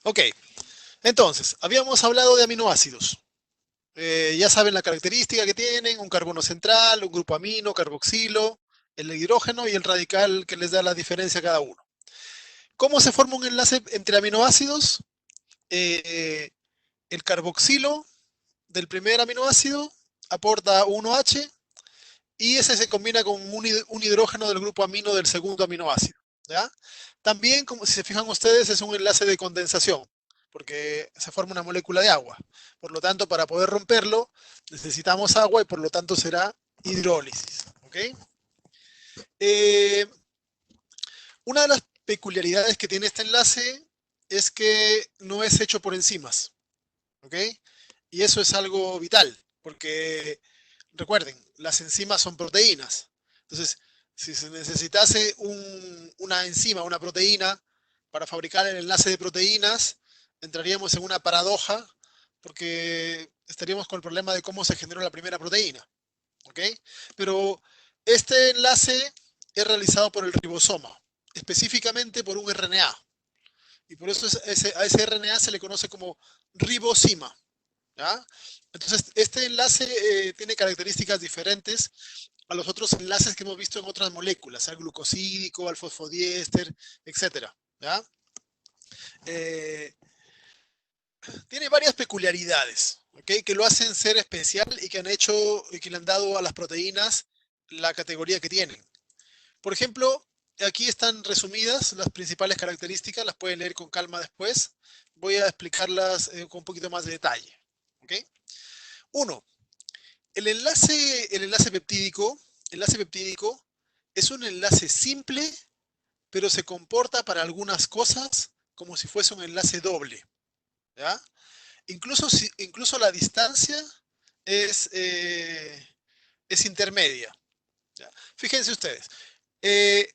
Ok, entonces, habíamos hablado de aminoácidos. Ya saben la característica que tienen, un carbono central, un grupo amino, carboxilo, el hidrógeno y el radical que les da la diferencia a cada uno. ¿Cómo se forma un enlace entre aminoácidos? Eh, el carboxilo del primer aminoácido aporta 1H y ese se combina con un hidrógeno del grupo amino del segundo aminoácido. ¿Ya? También, como si se fijan ustedes, es un enlace de condensación, porque se forma una molécula de agua. Por lo tanto, para poder romperlo, necesitamos agua y por lo tanto será hidrólisis. ¿Ok? Eh, una de las peculiaridades que tiene este enlace es que no es hecho por enzimas. ¿Ok? Y eso es algo vital, porque recuerden, las enzimas son proteínas. Entonces, si se necesitase una enzima, una proteína, para fabricar el enlace de proteínas, entraríamos en una paradoja porque estaríamos con el problema de cómo se generó la primera proteína. ¿Ok? Pero este enlace es realizado por el ribosoma, específicamente por un RNA. Y por eso a ese RNA se le conoce como ribosima. ¿Ya? Entonces, este enlace tiene características diferentes a los otros enlaces que hemos visto en otras moléculas, al glucosídico, al fosfodiéster, etcétera. ¿Ya? Eh, tiene varias peculiaridades, ¿okay? Que lo hacen ser especial y que han hecho y que le han dado a las proteínas la categoría que tienen. Por ejemplo, aquí están resumidas las principales características, las pueden leer con calma después. Voy a explicarlas con un poquito más de detalle. ¿Okay? Uno, enlace peptídico es un enlace simple, pero se comporta para algunas cosas como si fuese un enlace doble. ¿Ya? Incluso la distancia es, eh, es intermedia. ¿Ya? Fíjense ustedes, eh,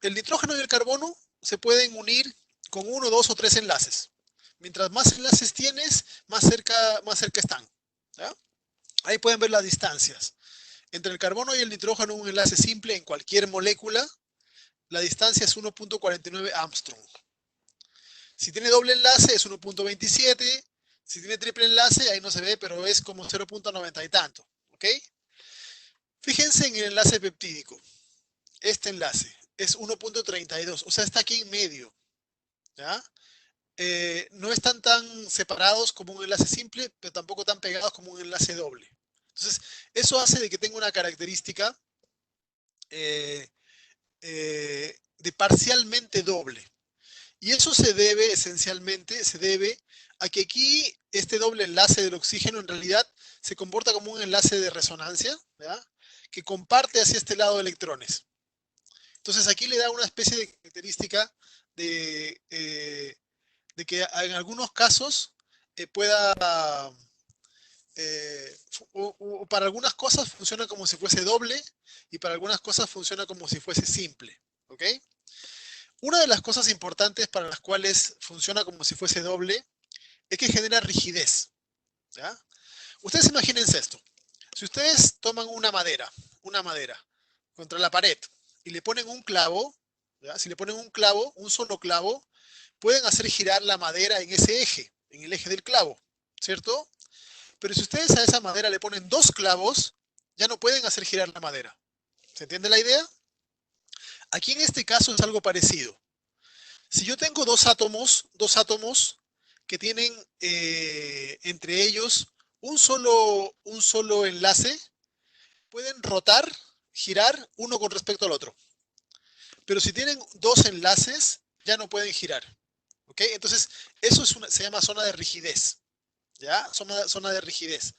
el nitrógeno y el carbono se pueden unir con uno, dos o tres enlaces. Mientras más enlaces tienes, más cerca están. ¿Ya? Ahí pueden ver las distancias. Entre el carbono y el nitrógeno, un enlace simple en cualquier molécula, la distancia es 1.49 Armstrong. Si tiene doble enlace es 1.27. Si tiene triple enlace, ahí no se ve, pero es como 0.90 y tanto. ¿Ok? Fíjense en el enlace peptídico. Este enlace es 1.32, o sea, está aquí en medio. ¿Ya? No están tan separados como un enlace simple, pero tampoco tan pegados como un enlace doble. Entonces, eso hace de que tenga una característica eh, de parcialmente doble. Y eso se debe a que aquí este doble enlace del oxígeno en realidad se comporta como un enlace de resonancia, ¿verdad? Que comparte hacia este lado electrones. Entonces aquí le da una especie de característica de, de que en algunos casos pueda, o para algunas cosas funciona como si fuese doble y para algunas cosas funciona como si fuese simple. ¿Ok? Una de las cosas importantes para las cuales funciona como si fuese doble es que genera rigidez. ¿Ya? Ustedes imagínense esto. Si ustedes toman una madera contra la pared y le ponen un clavo, ¿ya? Si le ponen un clavo, un solo clavo, pueden hacer girar la madera en ese eje, en el eje del clavo, ¿cierto? Pero si ustedes a esa madera le ponen dos clavos, ya no pueden hacer girar la madera. ¿Se entiende la idea? Aquí en este caso es algo parecido. Si yo tengo dos átomos que tienen entre ellos un solo enlace, pueden rotar, girar uno con respecto al otro. Pero si tienen dos enlaces, ya no pueden girar. ¿Ok? Entonces, se llama zona de rigidez. ¿Ya? Zona de rigidez.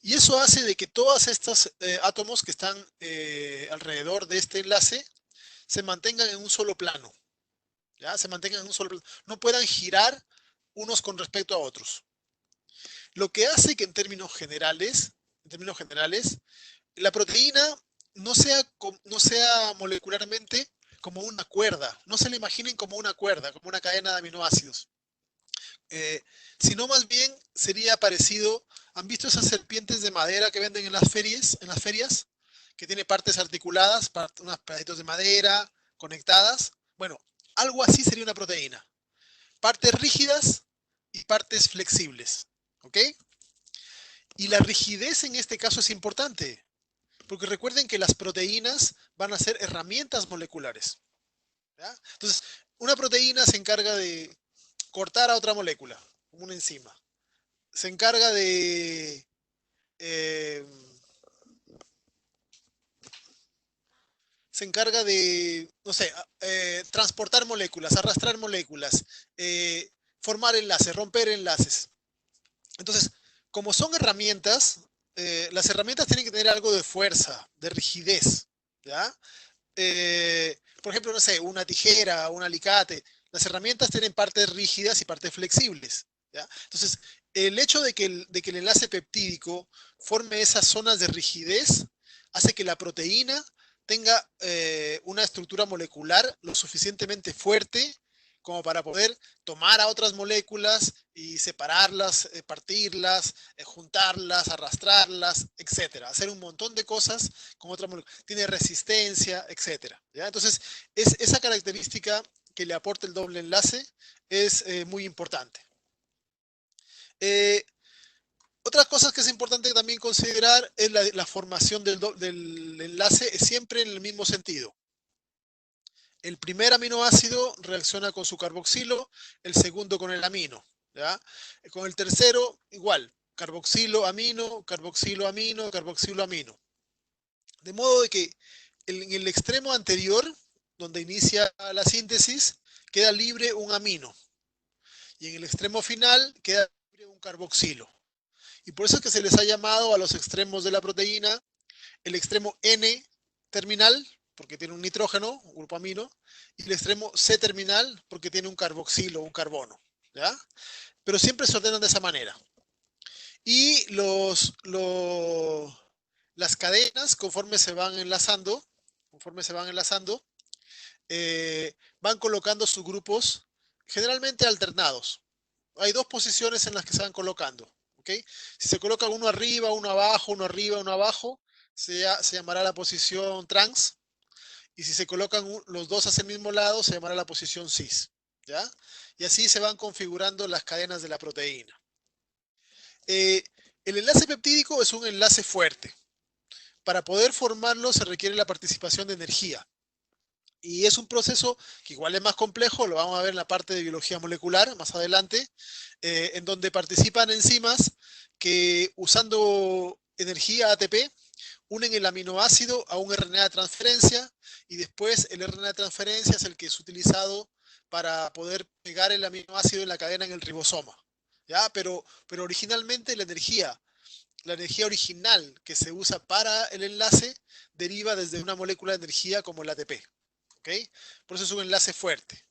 Y eso hace de que todos estos átomos que están alrededor de este enlace se mantengan en un solo plano. ¿Ya? Se mantengan en un solo plano. No puedan girar unos con respecto a otros. Lo que hace que en términos generales, la proteína no sea molecularmente como una cuerda. No se la imaginen como una cuerda, como una cadena de aminoácidos. Sino más bien sería parecido. ¿Han visto esas serpientes de madera que venden en las ferias? Que tiene partes articuladas, unos pedacitos de madera conectadas. Bueno, algo así sería una proteína. partes rígidas y partes flexibles, ¿ok? Y la rigidez en este caso es importante, porque recuerden que las proteínas van a ser herramientas moleculares, ¿ya? Entonces, una proteína se encarga de cortar a otra molécula, como una enzima. Se encarga de eh, no sé, transportar moléculas, arrastrar moléculas, eh, formar enlaces, romper enlaces. Entonces, como son herramientas, las herramientas tienen que tener algo de fuerza, de rigidez, ¿ya? Por ejemplo, no sé, una tijera, un alicate. Las herramientas tienen partes rígidas y partes flexibles, ¿ya? Entonces, el hecho de que el enlace peptídico forme esas zonas de rigidez hace que la proteína tenga una estructura molecular lo suficientemente fuerte como para poder tomar a otras moléculas y separarlas, partirlas, juntarlas, arrastrarlas, etcétera. Hacer un montón de cosas con otra molécula. Tiene resistencia, etcétera. ¿Ya? Entonces, esa característica que le aporta el doble enlace es muy importante. Eh, Otras cosas que es importante también considerar es la formación del enlace siempre en el mismo sentido. El primer aminoácido reacciona con su carboxilo, el segundo con el amino, ¿ya? Con el tercero, igual, carboxilo, amino, carboxilo, amino, carboxilo, amino. De modo de que en el extremo anterior, donde inicia la síntesis, queda libre un amino. Y en el extremo final queda libre un carboxilo. Y por eso es que se les ha llamado a los extremos de la proteína el extremo N terminal, porque tiene un nitrógeno, un grupo amino, y el extremo C terminal, porque tiene un carboxilo, un carbono. ¿Ya? Pero siempre se ordenan de esa manera. Y las cadenas, conforme se van enlazando, van colocando sus grupos generalmente alternados. Hay dos posiciones en las que se van colocando. ¿Okay? Si se coloca uno arriba, uno abajo, uno arriba, uno abajo, se llamará la posición trans. Y si se colocan los dos hacia el mismo lado, se llamará la posición cis. ¿Ya? Y así se van configurando las cadenas de la proteína. Eh, el enlace peptídico es un enlace fuerte. Para poder formarlo se requiere la participación de energía. Y es un proceso que igual es más complejo, lo vamos a ver en la parte de biología molecular más adelante, en donde participan enzimas que usando energía ATP unen el aminoácido a un RNA de transferencia y después el RNA de transferencia es el que es utilizado para poder pegar el aminoácido en la cadena en el ribosoma. ¿Ya? Pero originalmente la energía original que se usa para el enlace deriva desde una molécula de energía como el ATP. ¿Okay? Por eso es un enlace fuerte.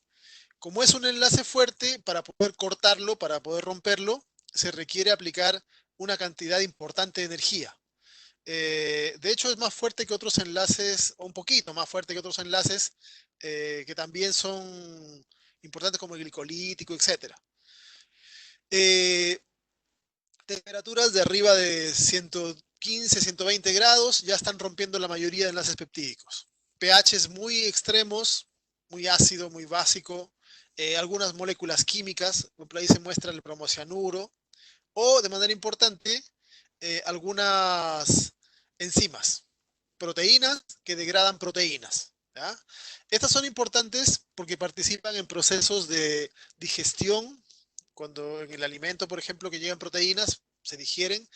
Como es un enlace fuerte, para poder cortarlo, para poder romperlo, se requiere aplicar una cantidad importante de energía. De hecho, es más fuerte que otros enlaces, o un poquito más fuerte que otros enlaces, que también son importantes como el glicolítico, etc. Temperaturas de arriba de 115, 120 grados ya están rompiendo la mayoría de enlaces peptídicos. pHs muy extremos, muy ácido, muy básico, algunas moléculas químicas, por ejemplo ahí se muestra el bromocianuro, o de manera importante, algunas enzimas, proteínas que degradan proteínas. ¿Ya? Estas son importantes porque participan en procesos de digestión, cuando en el alimento, por ejemplo, que llegan proteínas, se digieren,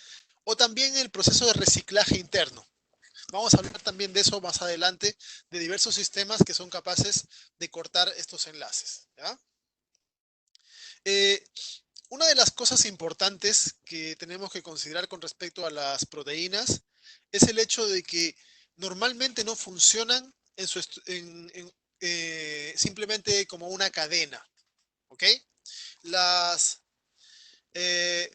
o también en el proceso de reciclaje interno. Vamos a hablar también de eso más adelante, de diversos sistemas que son capaces de cortar estos enlaces. ¿Ya? Eh, una de las cosas importantes que tenemos que considerar con respecto a las proteínas es el hecho de que normalmente no funcionan simplemente como una cadena. ¿Ok? Las, eh,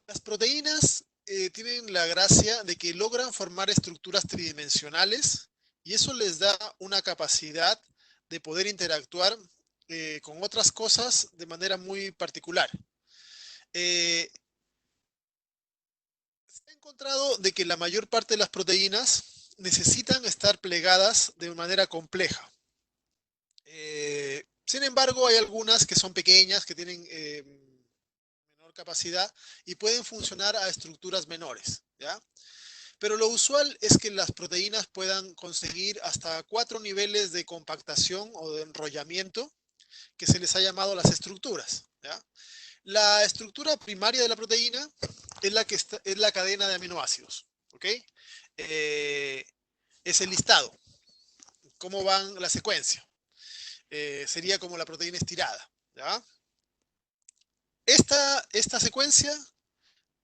las proteínas tienen la gracia de que logran formar estructuras tridimensionales y eso les da una capacidad de poder interactuar con otras cosas de manera muy particular. Se ha encontrado de que la mayor parte de las proteínas necesitan estar plegadas de manera compleja. Sin embargo, hay algunas que son pequeñas, que tienen menor capacidad y pueden funcionar a estructuras menores, ¿ya? Pero lo usual es que las proteínas puedan conseguir hasta 4 niveles de compactación o de enrollamiento, que se les ha llamado las estructuras, ¿ya? La estructura primaria de la proteína es es la cadena de aminoácidos, ¿ok? Eh, es el listado, cómo van la secuencia. Sería como la proteína estirada, ¿ya? Esta secuencia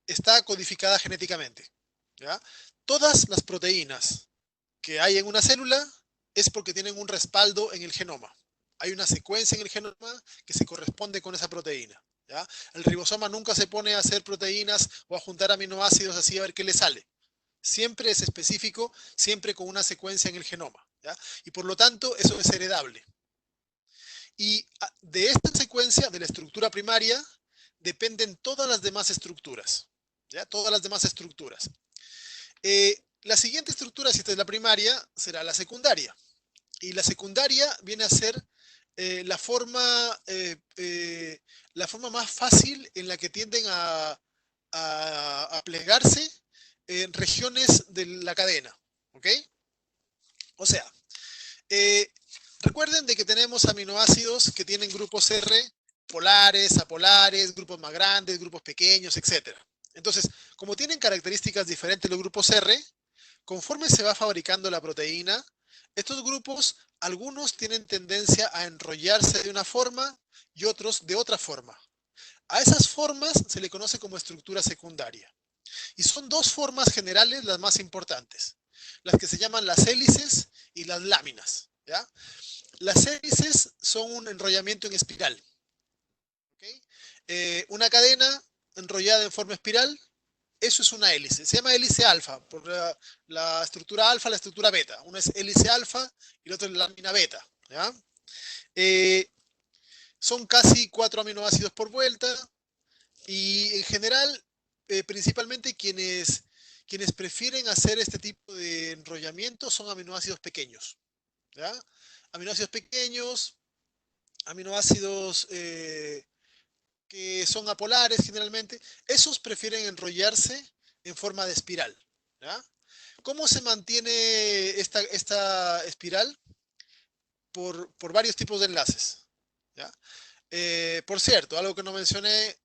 está codificada genéticamente, ¿ya? Todas las proteínas que hay en una célula es porque tienen un respaldo en el genoma. Hay una secuencia en el genoma que se corresponde con esa proteína, ¿ya? El ribosoma nunca se pone a hacer proteínas o a juntar aminoácidos así a ver qué le sale. Siempre es específico, siempre con una secuencia en el genoma, ¿ya? Y por lo tanto, eso es heredable. Y de esta secuencia, de la estructura primaria, dependen todas las demás estructuras, ¿ya? Todas las demás estructuras. La siguiente estructura, si esta es la primaria, será la secundaria. Y la secundaria viene a ser eh, la, forma, eh, eh, la forma más fácil en la que tienden a plegarse en regiones de la cadena. ¿Ok? O sea, eh, recuerden de que tenemos aminoácidos que tienen grupos R, polares, apolares, grupos más grandes, grupos pequeños, etc. Entonces, como tienen características diferentes los grupos R, conforme se va fabricando la proteína, estos grupos, algunos tienen tendencia a enrollarse de una forma y otros de otra forma. A esas formas se le conoce como estructura secundaria. Y son dos formas generales las más importantes, las que se llaman las hélices y las láminas, ¿ya? Las hélices son un enrollamiento en espiral, ¿okay? Una cadena enrollada en forma espiral, eso es una hélice. Se llama hélice alfa, por la estructura alfa, la estructura beta. Una es hélice alfa y la otra es lámina beta, ¿ya? Eh, son casi 4 aminoácidos por vuelta y en general, principalmente quienes prefieren hacer este tipo de enrollamiento son aminoácidos pequeños, ¿ya? Aminoácidos pequeños, aminoácidos que son apolares generalmente, esos prefieren enrollarse en forma de espiral, ¿ya? ¿Cómo se mantiene esta espiral? Por varios tipos de enlaces, ¿ya? Por cierto, algo que no mencioné,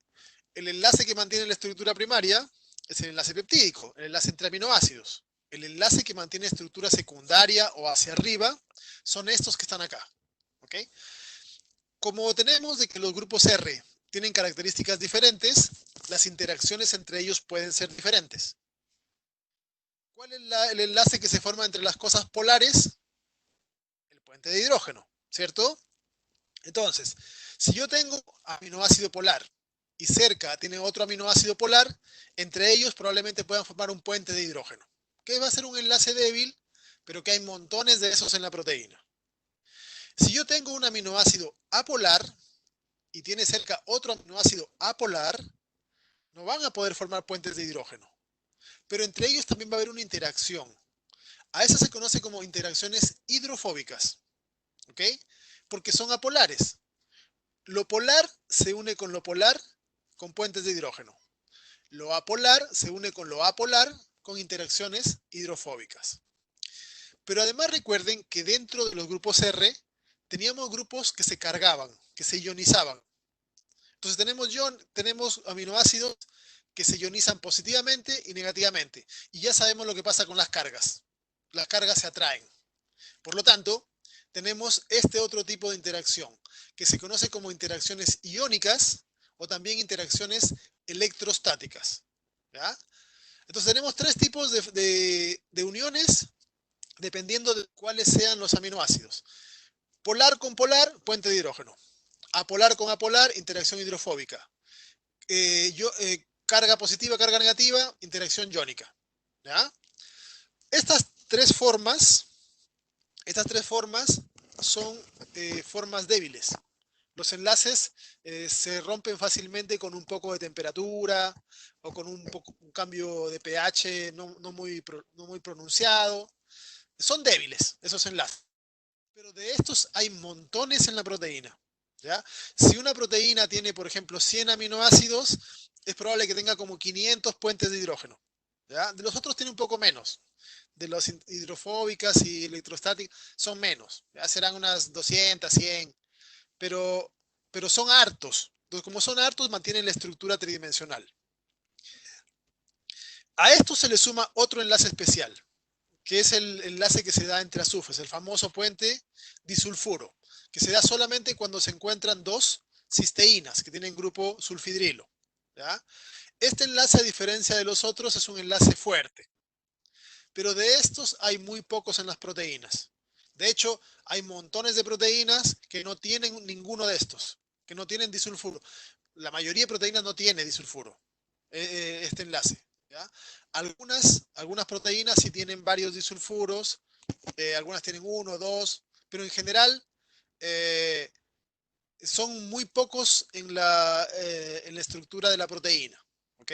el enlace que mantiene la estructura primaria es el enlace peptídico, el enlace entre aminoácidos. El enlace que mantiene estructura secundaria o hacia arriba son estos que están acá, ¿ok? Como tenemos de que los grupos R tienen características diferentes, las interacciones entre ellos pueden ser diferentes. ¿Cuál es el enlace que se forma entre las cosas polares? El puente de hidrógeno, ¿cierto? Entonces, si yo tengo aminoácido polar y cerca tiene otro aminoácido polar, entre ellos probablemente puedan formar un puente de hidrógeno, que va a ser un enlace débil, pero que hay montones de esos en la proteína. Si yo tengo un aminoácido apolar y tiene cerca otro aminoácido apolar, no van a poder formar puentes de hidrógeno, pero entre ellos también va a haber una interacción. A eso se conoce como interacciones hidrofóbicas, ¿ok? Porque son apolares. Lo polar se une con lo polar con puentes de hidrógeno. Lo apolar se une con lo apolar con interacciones hidrofóbicas. Pero además recuerden que dentro de los grupos R teníamos grupos que se cargaban, que se ionizaban. Entonces tenemos aminoácidos que se ionizan positivamente y negativamente. Y ya sabemos lo que pasa con las cargas. Las cargas se atraen. Por lo tanto, tenemos este otro tipo de interacción, que se conoce como interacciones iónicas o también interacciones electrostáticas, ¿ya? Entonces tenemos tres tipos de uniones dependiendo de cuáles sean los aminoácidos. Polar con polar, puente de hidrógeno. Apolar con apolar, interacción hidrofóbica. Carga positiva, carga negativa, interacción iónica, ¿ya? Estas tres formas Estas tres formas son formas débiles. Los enlaces se rompen fácilmente con un poco de temperatura o con un cambio de pH no muy pronunciado. Son débiles esos enlaces. Pero de estos hay montones en la proteína. ¿ya? Si una proteína tiene, por ejemplo, 100 aminoácidos, es probable que tenga como 500 puentes de hidrógeno, ¿ya? De los otros tiene un poco menos. De las hidrofóbicas y electrostáticas son menos, ¿ya? Serán unas 200, 100, pero, pero son hartos. Entonces, como son hartos, mantienen la estructura tridimensional. A esto se le suma otro enlace especial, que es el enlace que se da entre azufres, el famoso puente disulfuro, que se da solamente cuando se encuentran dos cisteínas que tienen grupo sulfidrilo, ¿ya? Este enlace, a diferencia de los otros, es un enlace fuerte, pero de estos hay muy pocos en las proteínas. De hecho, hay montones de proteínas que no tienen ninguno de estos, que no tienen disulfuro. La mayoría de proteínas no tiene disulfuro, este enlace, ¿ya? Algunas proteínas sí tienen varios disulfuros, algunas tienen uno, dos, pero en general eh, son muy pocos en la estructura de la proteína, ¿ok?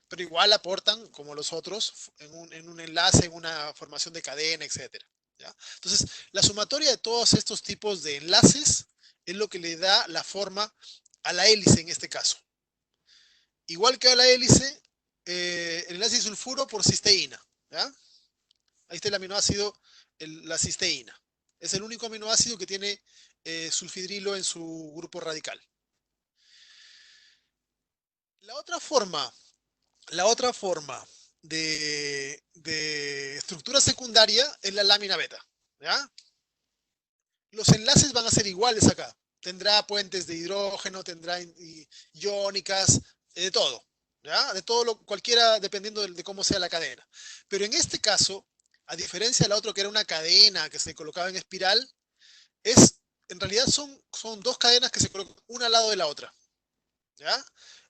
Pero igual aportan, como los otros, en un enlace, en una formación de cadena, etcétera, ¿ya? Entonces, la sumatoria de todos estos tipos de enlaces es lo que le da la forma a la hélice en este caso. Igual que a la hélice, el enlace disulfuro por cisteína, ¿ya? Ahí está el aminoácido, la cisteína. Es el único aminoácido que tiene sulfidrilo en su grupo radical. La otra forma, la otra forma de estructura secundaria es la lámina beta, ¿ya? Los enlaces van a ser iguales acá. Tendrá puentes de hidrógeno, tendrá iónicas, de todo, ¿ya? De todo cualquiera dependiendo de cómo sea la cadena. Pero en este caso, a diferencia de la otra que era una cadena que se colocaba en espiral, en realidad son dos cadenas que se colocan una al lado de la otra, ¿ya?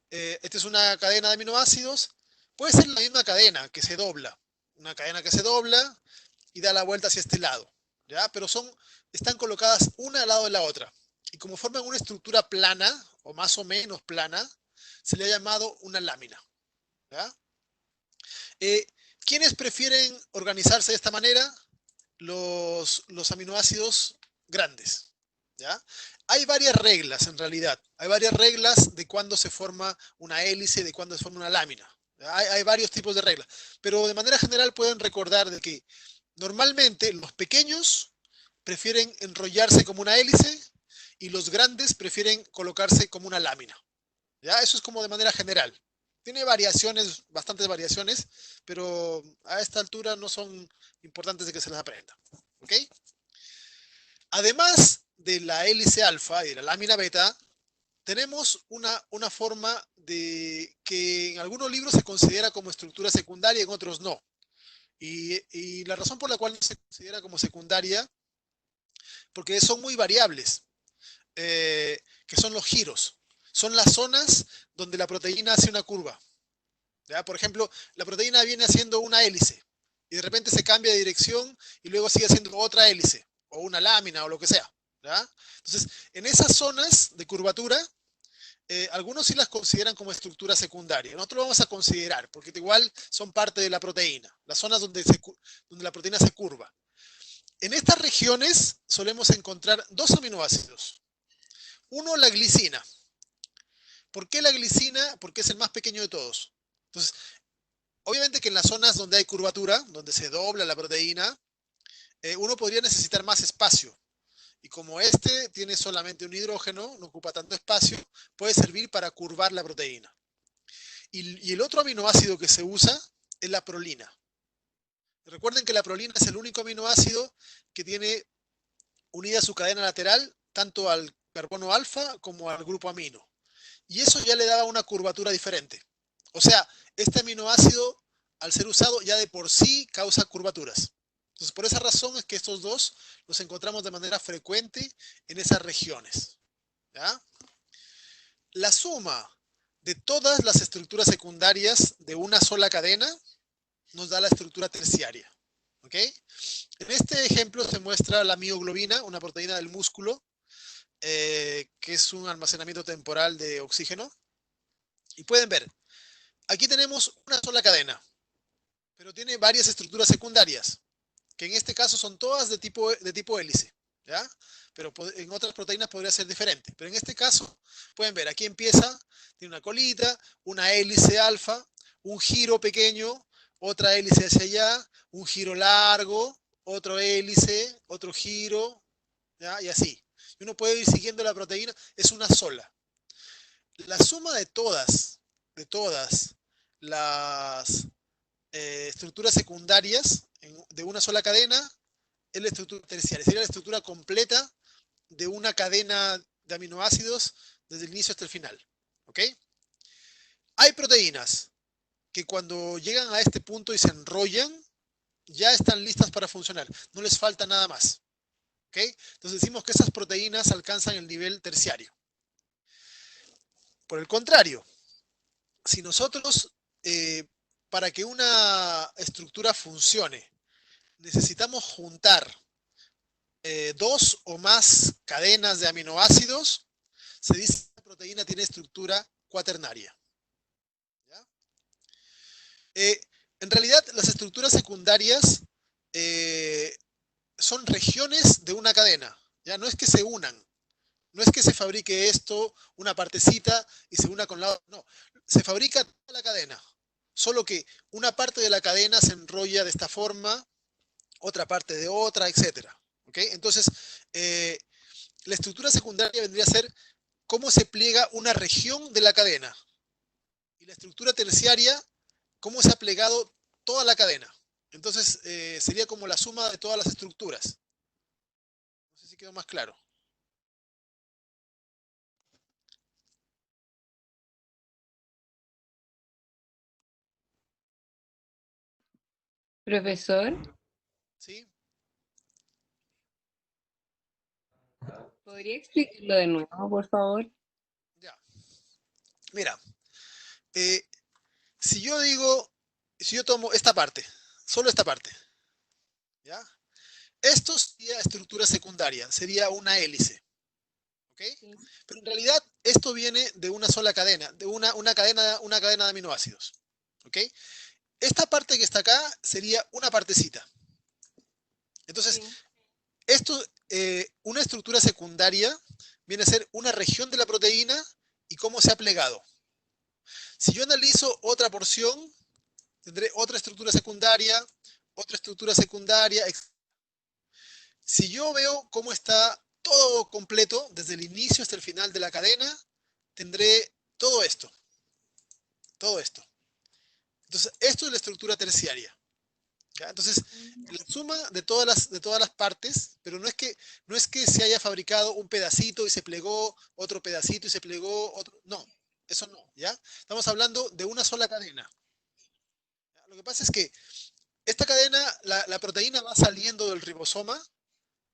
Esta es una cadena de aminoácidos, puede ser la misma cadena que se dobla, una cadena que se dobla y da la vuelta hacia este lado, ¿ya? Pero están colocadas una al lado de la otra. Y como forman una estructura plana, o más o menos plana, se le ha llamado una lámina, ¿ya? Eh, ¿Quiénes prefieren organizarse de esta manera? Los aminoácidos grandes, ¿ya? Hay varias reglas en realidad, hay varias reglas de cuándo se forma una hélice, de cuándo se forma una lámina. Hay varios tipos de reglas, pero de manera general pueden recordar de que normalmente los pequeños prefieren enrollarse como una hélice y los grandes prefieren colocarse como una lámina, ¿ya? Eso es como de manera general. Tiene variaciones, bastantes variaciones, pero a esta altura no son importantes de que se las aprenda. ¿Ok? Además de la hélice alfa y de la lámina beta, tenemos una forma que en algunos libros se considera como estructura secundaria y en otros no. Y la razón por la cual no se considera como secundaria, porque son muy variables, que son los giros. Son las zonas donde la proteína hace una curva. ¿Ya? Por ejemplo, la proteína viene haciendo una hélice y de repente se cambia de dirección y luego sigue haciendo otra hélice o una lámina o lo que sea, ¿ya? Entonces, en esas zonas de curvatura, algunos sí las consideran como estructura secundaria. Nosotros lo vamos a considerar porque igual son parte de la proteína, las zonas donde la proteína se curva. En estas regiones solemos encontrar dos aminoácidos. Uno, la glicina. ¿Por qué la glicina? Porque es el más pequeño de todos. Entonces, obviamente que en las zonas donde hay curvatura, donde se dobla la proteína, uno podría necesitar más espacio. Y como este tiene solamente un hidrógeno, no ocupa tanto espacio, puede servir para curvar la proteína. Y el otro aminoácido que se usa es la prolina. Recuerden que la prolina es el único aminoácido que tiene unida su cadena lateral tanto al carbono alfa como al grupo amino. Y eso ya le daba una curvatura diferente. O sea, este aminoácido, al ser usado, ya de por sí causa curvaturas. Entonces, por esa razón es que estos dos los encontramos de manera frecuente en esas regiones, ¿ya? La suma de todas las estructuras secundarias de una sola cadena nos da la estructura terciaria, ¿ok? En este ejemplo se muestra la mioglobina, una proteína del músculo, que es un almacenamiento temporal de oxígeno. Y pueden ver, aquí tenemos una sola cadena, pero tiene varias estructuras secundarias, que en este caso son todas de tipo hélice. ¿ya? Pero en otras proteínas podría ser diferente. Pero en este caso, pueden ver, aquí empieza, tiene una colita, una hélice alfa, un giro pequeño, otra hélice hacia allá, un giro largo, otro hélice, otro giro, ¿ya? Y así. Y uno puede ir siguiendo la proteína, es una sola. La suma de todas las estructuras secundarias de una sola cadena es la estructura terciaria, sería la estructura completa de una cadena de aminoácidos desde el inicio hasta el final. ¿Ok? Hay proteínas que cuando llegan a este punto y se enrollan, ya están listas para funcionar. No les falta nada más. ¿Ok? Entonces decimos que esas proteínas alcanzan el nivel terciario. Por el contrario, si nosotros, para que una estructura funcione, necesitamos juntar dos o más cadenas de aminoácidos, se dice que la proteína tiene estructura cuaternaria. ¿Ya? En realidad, las estructuras secundarias eh, son regiones de una cadena. ¿Ya? No es que se unan, no es que se fabrique esto, una partecita, y se una con la otra. No, se fabrica toda la cadena. Solo que una parte de la cadena se enrolla de esta forma, otra parte de otra, etcétera. ¿Ok? Entonces, eh, la estructura secundaria vendría a ser cómo se pliega una región de la cadena. Y la estructura terciaria, cómo se ha plegado toda la cadena. Entonces, sería como la suma de todas las estructuras. No sé si quedó más claro. Profesor, ¿Sí? ¿podría explicarlo de nuevo, por favor? Ya. Mira, eh, si yo digo, si yo tomo esta parte, solo esta parte, ¿ya? Esto sería estructura secundaria, sería una hélice, ¿ok? Sí. Pero en realidad esto viene de una sola cadena, de una cadena de aminoácidos, ¿ok? Esta parte que está acá sería una partecita. Entonces, Sí. esto, una estructura secundaria viene a ser una región de la proteína y cómo se ha plegado. Si yo analizo otra porción, tendré otra estructura secundaria. Si yo veo cómo está todo completo, desde el inicio hasta el final de la cadena, tendré todo esto, todo esto. Entonces, esto es la estructura terciaria. ¿Ya? Entonces, la suma de todas las partes, pero no es que se haya fabricado un pedacito y se plegó, otro pedacito y se plegó, otro. No, eso no, ¿ya? Estamos hablando de una sola cadena. ¿Ya? Lo que pasa es que esta cadena, la proteína va saliendo del ribosoma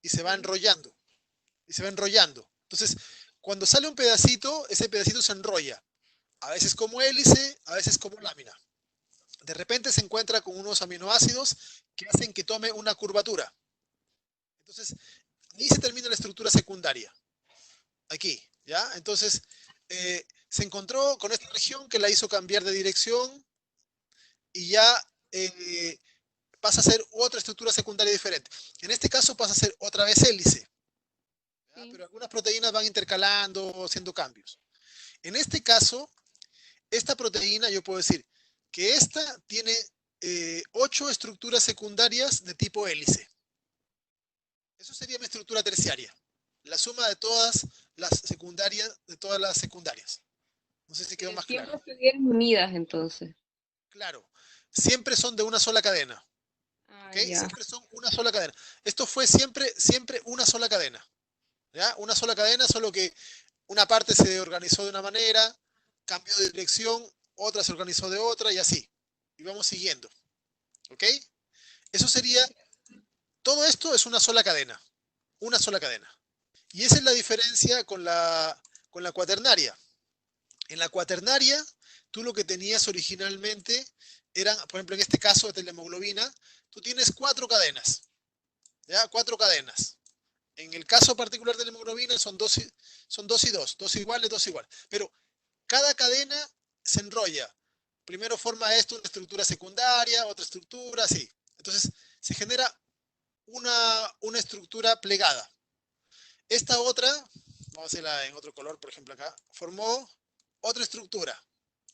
y se va Sí. enrollando, y se va enrollando. Entonces, cuando sale un pedacito, ese pedacito se enrolla, a veces como hélice, a veces como lámina. De repente se encuentra con unos aminoácidos que hacen que tome una curvatura. Entonces, ahí se termina la estructura secundaria. Aquí, ¿ya? Entonces, se encontró con esta región que la hizo cambiar de dirección y ya eh, pasa a ser otra estructura secundaria diferente. En este caso pasa a ser otra vez hélice, ¿ya? Sí. Pero algunas proteínas van intercalando, haciendo cambios. En este caso, esta proteína, yo puedo decir que esta tiene 8 estructuras secundarias de tipo hélice. Eso sería mi estructura terciaria. La suma de todas las secundarias, de todas las secundarias. No sé si quedó Pero más siempre claro. estuvieron unidas entonces. Claro, siempre son de una sola cadena. Ah, ¿Ok? ya. Siempre son una sola cadena. Esto fue siempre una sola cadena. ¿Ya? Una sola cadena, solo que una parte se organizó de una manera, cambió de dirección, otra se organizó de otra y así. Y vamos siguiendo. ¿Ok? Eso sería, todo esto es una sola cadena. Una sola cadena. Y esa es la diferencia con la cuaternaria. En la cuaternaria, tú lo que tenías originalmente eran, por ejemplo, en este caso de la hemoglobina, tú tienes 4 cadenas, ¿ya? 4 cadenas. En el caso particular de la hemoglobina son dos y dos iguales, dos iguales. Pero cada cadena se enrolla. Primero forma esto una estructura secundaria, otra estructura, así. Entonces se genera una estructura plegada. esta otra, vamos a hacerla en otro color, por ejemplo acá, formó otra estructura.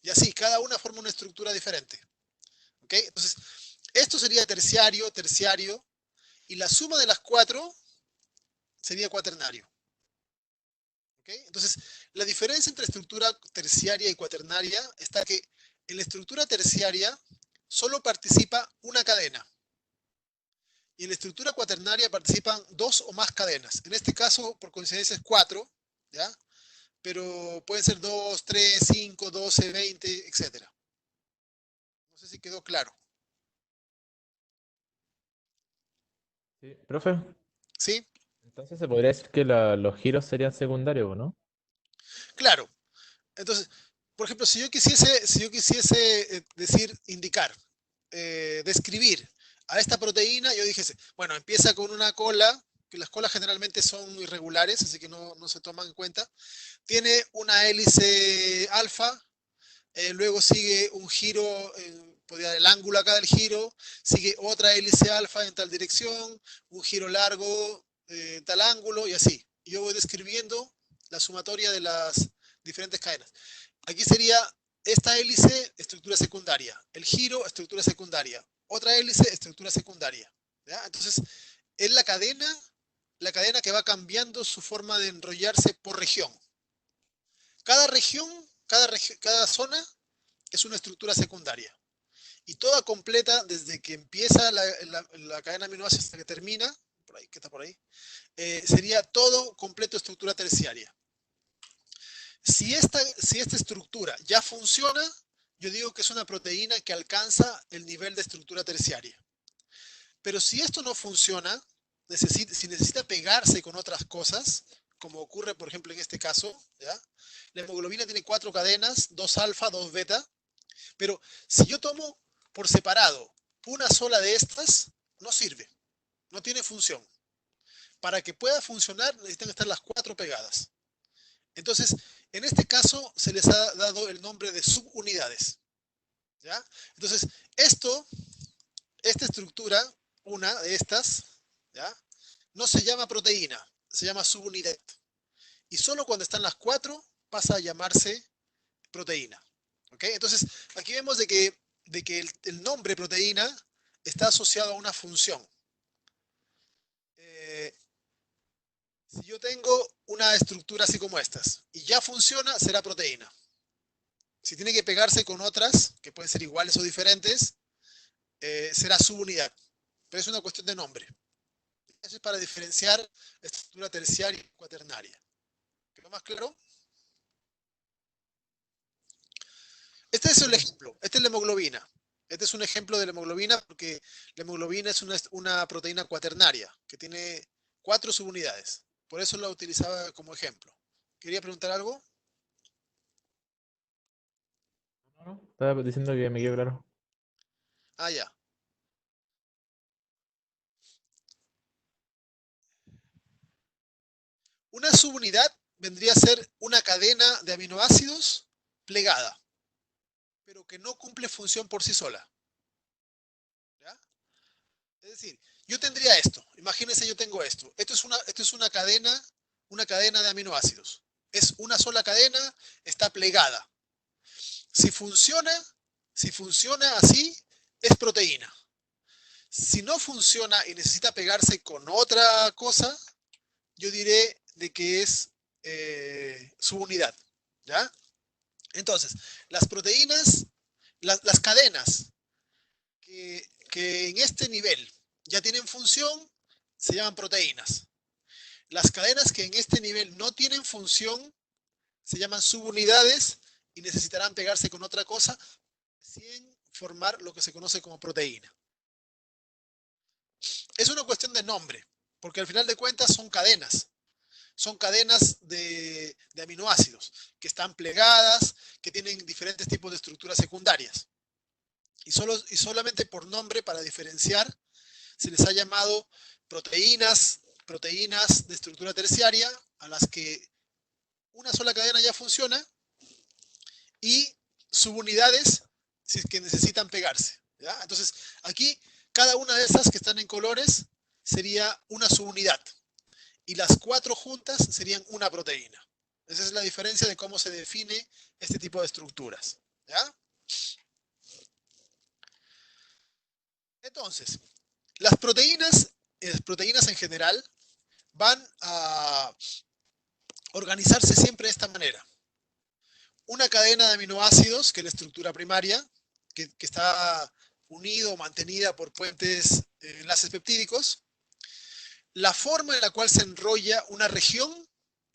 Y así, cada una forma una estructura diferente. ¿Ok? Entonces, esto sería terciario, terciario, y la suma de las cuatro sería cuaternario. ¿Ok? Entonces, la diferencia entre estructura terciaria y cuaternaria está que en la estructura terciaria solo participa una cadena. Y en la estructura cuaternaria participan dos o más cadenas. En este caso, por coincidencia, es 4, ¿ya? Pero pueden ser 2, 3, 5, 12, 20, etcétera. No sé si quedó claro. Sí, profe, ¿Sí? entonces se podría decir que los giros serían secundarios, ¿no? Claro. Entonces, por ejemplo, si yo quisiese decir, indicar, describir a esta proteína, yo dijese, bueno, empieza con una cola, que las colas generalmente son irregulares, así que no se toman en cuenta. Tiene una hélice alfa, luego sigue un giro, el ángulo acá del giro, sigue otra hélice alfa en tal dirección, un giro largo en tal ángulo y así. Yo voy describiendo la sumatoria de las diferentes cadenas. Aquí sería esta hélice, estructura secundaria, el giro, estructura secundaria, otra hélice, estructura secundaria. ¿Ya? Entonces, es la cadena que va cambiando su forma de enrollarse por región. Cada región, cada zona es una estructura secundaria. Y toda completa, desde que empieza la cadena aminoácidos hasta que termina, por ahí, que está por ahí, sería todo completo estructura terciaria. Si esta estructura ya funciona, yo digo que es una proteína que alcanza el nivel de estructura terciaria. Pero si esto no funciona, si necesita pegarse con otras cosas, como ocurre, por ejemplo, en este caso, ¿ya? La hemoglobina tiene 4 cadenas, 2 alfa, 2 beta, pero si yo tomo por separado una sola de estas, no sirve, no tiene función. Para que pueda funcionar necesitan estar las 4 pegadas. Entonces, en este caso se les ha dado el nombre de subunidades. ¿Ya? Entonces, esta estructura, una de estas, ¿ya? No se llama proteína, se llama subunidad. Y solo cuando están las 4 pasa a llamarse proteína. ¿Okay? Entonces, aquí vemos de que el nombre proteína está asociado a una función. Si yo tengo una estructura así como estas y ya funciona, será proteína. Si tiene que pegarse con otras, que pueden ser iguales o diferentes, será subunidad. Pero es una cuestión de nombre. Eso es para diferenciar estructura terciaria y cuaternaria. ¿Quedó más claro? Este es el ejemplo. Esta es la hemoglobina. Este es un ejemplo de la hemoglobina porque la hemoglobina es una proteína cuaternaria que tiene 4 subunidades. Por eso la utilizaba como ejemplo. ¿Quería preguntar algo? No, no, estaba diciendo que me quedó claro. Ah, ya. Una subunidad vendría a ser una cadena de aminoácidos plegada, pero que no cumple función por sí sola. ¿Ya? Es decir, yo tendría esto. Imagínense, yo tengo esto. Esto es una cadena de aminoácidos. Es una sola cadena, está plegada. Si funciona, si funciona así, es proteína. Si no funciona y necesita pegarse con otra cosa, yo diré de que es subunidad. ¿Ya? Entonces, las proteínas, las cadenas que en este nivel ya tienen función, se llaman proteínas. Las cadenas que en este nivel no tienen función, se llaman subunidades y necesitarán pegarse con otra cosa sin formar lo que se conoce como proteína. Es una cuestión de nombre, porque al final de cuentas son cadenas de aminoácidos que están plegadas, que tienen diferentes tipos de estructuras secundarias. Y solamente por nombre, para diferenciar, se les ha llamado proteínas de estructura terciaria, a las que una sola cadena ya funciona, y subunidades si es que necesitan pegarse. ¿Ya? Entonces, aquí, cada una de esas que están en colores sería una subunidad. y las 4 juntas serían una proteína. Esa es la diferencia de cómo se define este tipo de estructuras. ¿Ya? Entonces, las proteínas en general van a organizarse siempre de esta manera. Una cadena de aminoácidos, que es la estructura primaria, que está unido o mantenida por puentes, enlaces peptídicos. La forma en la cual se enrolla una región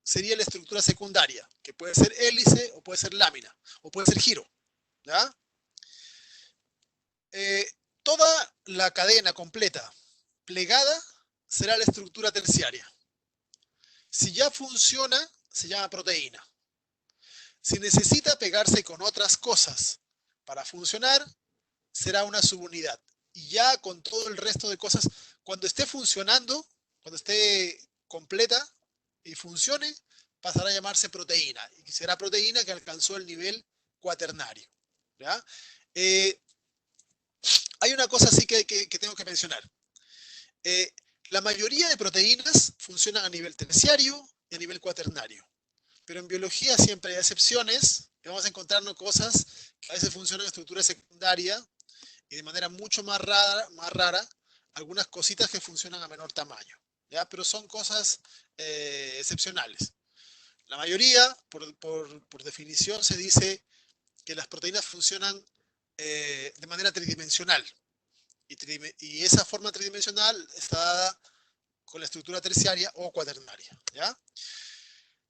sería la estructura secundaria, que puede ser hélice o puede ser lámina o puede ser giro. ¿Ya? Toda la cadena completa plegada será la estructura terciaria. Si ya funciona, se llama proteína. Si necesita pegarse con otras cosas para funcionar, será una subunidad. Y ya con todo el resto de cosas, cuando esté funcionando, cuando esté completa y funcione, pasará a llamarse proteína. Y será proteína que alcanzó el nivel cuaternario. ¿Ya? Hay una cosa así que tengo que mencionar. La mayoría de proteínas funcionan a nivel terciario y a nivel cuaternario. Pero en biología siempre hay excepciones y vamos a encontrarnos cosas que a veces funcionan en estructura secundaria y de manera mucho más rara algunas cositas que funcionan a menor tamaño. ¿Ya? Pero son cosas excepcionales. La mayoría, por definición, se dice que las proteínas funcionan de manera tridimensional. Y esa forma tridimensional está dada con la estructura terciaria o cuaternaria. ¿Ya?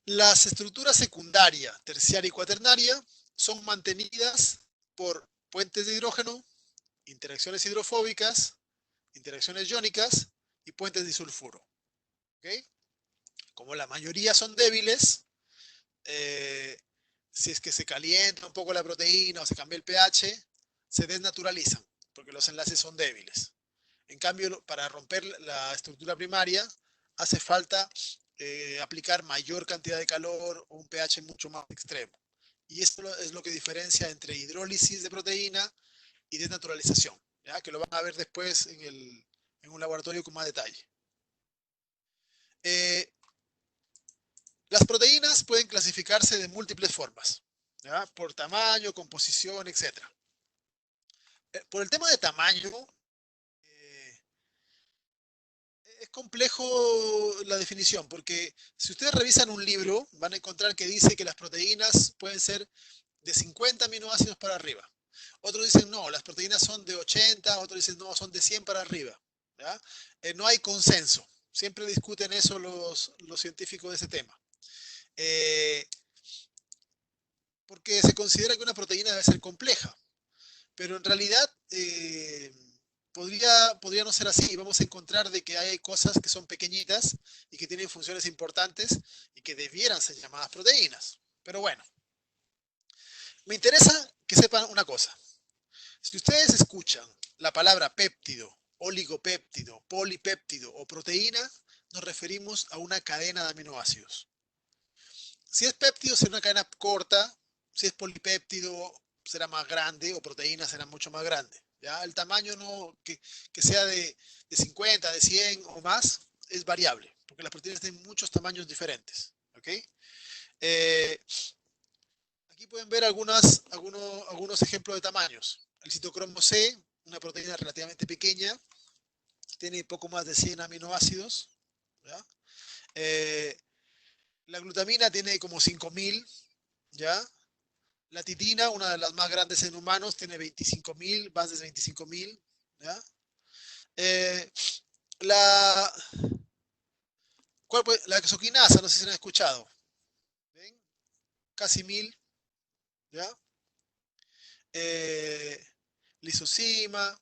Las estructuras secundaria, terciaria y cuaternaria son mantenidas por puentes de hidrógeno, interacciones hidrofóbicas, interacciones iónicas y puentes disulfuro. ¿Okay? Como la mayoría son débiles, si es que se calienta un poco la proteína o se cambia el pH, se desnaturalizan porque los enlaces son débiles. En cambio, para romper la estructura primaria, hace falta aplicar mayor cantidad de calor o un pH mucho más extremo. Y esto es lo que diferencia entre hidrólisis de proteína y desnaturalización, ¿ya? Que lo van a ver después en un laboratorio con más detalle. Las proteínas pueden clasificarse de múltiples formas, ¿ya? Por tamaño, composición, etc. Por el tema de tamaño, es complejo la definición, porque si ustedes revisan un libro, van a encontrar que dice que las proteínas pueden ser de 50 aminoácidos para arriba. Otros dicen, no, las proteínas son de 80, otros dicen, no, son de 100 para arriba. ¿Ya? No hay consenso. Siempre discuten eso los científicos de ese tema. Porque se considera que una proteína debe ser compleja. Pero en realidad podría no ser así. Vamos a encontrar de que hay cosas que son pequeñitas y que tienen funciones importantes y que debieran ser llamadas proteínas. Pero bueno, me interesa que sepan una cosa. Si ustedes escuchan la palabra péptido, oligopéptido, polipéptido o proteína, nos referimos a una cadena de aminoácidos. Si es péptido, será una cadena corta. Si es polipéptido, será más grande, o proteína será mucho más grande. ¿Ya? El tamaño no, que sea de 50, de 100 o más, es variable, porque las proteínas tienen muchos tamaños diferentes. ¿Okay? Aquí pueden ver algunos ejemplos de tamaños. El citocromo C, una proteína relativamente pequeña, tiene poco más de 100 aminoácidos. ¿Ya? La glutamina tiene como 5000, ¿ya? La titina, una de las más grandes en humanos, tiene 25.000, más de 25.000. ¿Ya? Eh, la, la exoquinasa, no sé si la han escuchado. ¿Ven? Casi 1000. ¿Ya? Eh, lisosima.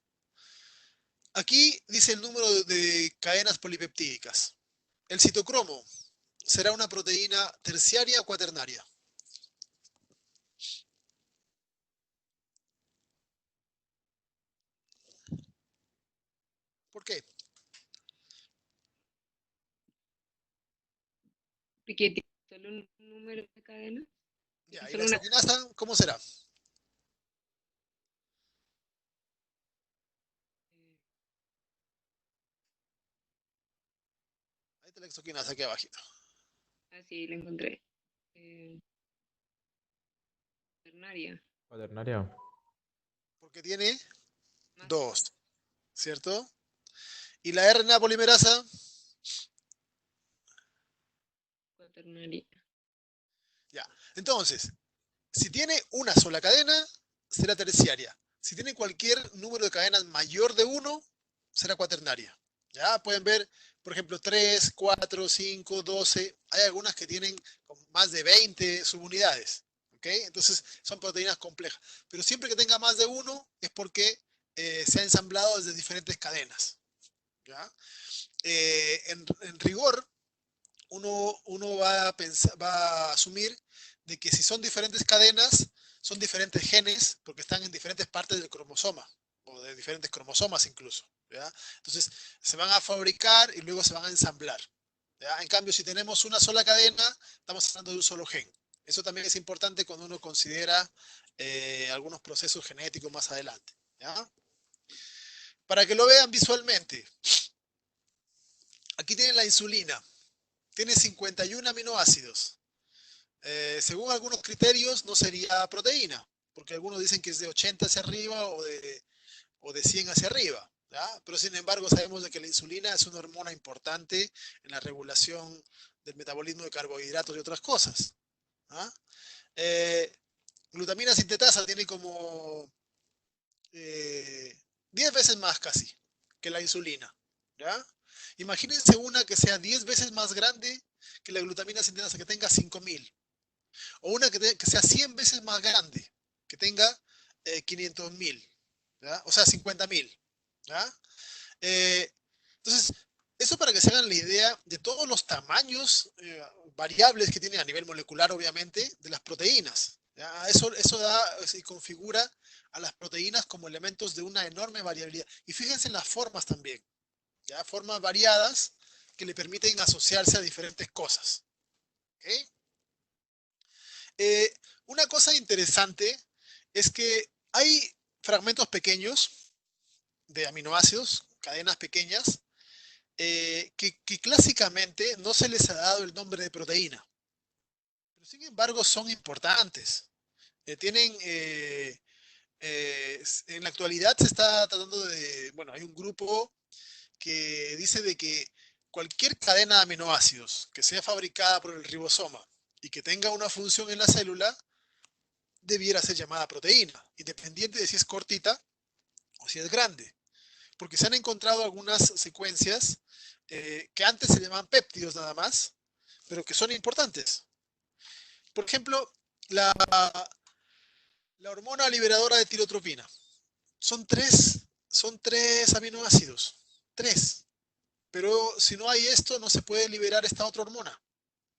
Aquí dice el número de cadenas polipeptídicas. El citocromo será una proteína terciaria o cuaternaria. ¿Por qué? Porque tiene solo un número de cadenas. Ya, ¿y la Solo una. exoquinasa cómo será? Ahí te la hexoquinasa aquí abajito. Así la encontré. Ternaria. Cuaternaria. Porque tiene Más 2, ¿cierto? Y la RNA polimerasa, cuaternaria. ya. Entonces, si tiene una sola cadena, será terciaria. Si tiene cualquier número de cadenas mayor de 1, será cuaternaria. Ya pueden ver, por ejemplo, 3, 4, 5, 12. Hay algunas que tienen más de 20 subunidades. ¿Ok? Entonces son proteínas complejas. Pero siempre que tenga más de 1 es porque se ha ensamblado desde diferentes cadenas. ¿Ya? En rigor, uno va a asumir de que si son diferentes cadenas, son diferentes genes, porque están en diferentes partes del cromosoma, o de diferentes cromosomas incluso. ¿Ya? Entonces, se van a fabricar y luego se van a ensamblar. ¿Ya? En cambio, si tenemos una sola cadena, estamos hablando de un solo gen. Eso también es importante cuando uno considera algunos procesos genéticos más adelante. ¿Ya? Para que lo vean visualmente, aquí tienen la insulina. Tiene 51 aminoácidos. Según algunos criterios, no sería proteína, porque algunos dicen que es de 80 hacia arriba o de 100 hacia arriba. ¿Ya? Pero sin embargo, sabemos de que la insulina es una hormona importante en la regulación del metabolismo de carbohidratos y otras cosas. ¿Ah? Eh, Glutamina sintetasa tiene como 10 veces más casi que la insulina. ¿Ya? Imagínense una que sea 10 veces más grande que la glutamina sintetasa, que tenga 5000. O una que sea 100 veces más grande, que tenga 500.000. O sea, 50.000. Entonces, eso para que se hagan la idea de todos los tamaños variables que tiene a nivel molecular, obviamente, de las proteínas. ¿Ya? Eso da y configura a las proteínas como elementos de una enorme variabilidad. Y fíjense en las formas también. ¿Ya? Formas variadas que le permiten asociarse a diferentes cosas. ¿Okay? Una cosa interesante es que hay fragmentos pequeños de aminoácidos, cadenas pequeñas, que clásicamente no se les ha dado el nombre de proteína. Pero sin embargo son importantes. En la actualidad se está tratando de, bueno, hay un grupo que dice de que cualquier cadena de aminoácidos que sea fabricada por el ribosoma y que tenga una función en la célula, debiera ser llamada proteína, independiente de si es cortita o si es grande. Porque se han encontrado algunas secuencias que antes se llamaban péptidos nada más, pero que son importantes. Por ejemplo, la hormona liberadora de tirotropina. Son tres aminoácidos. Tres. Pero si no hay esto, no se puede liberar esta otra hormona.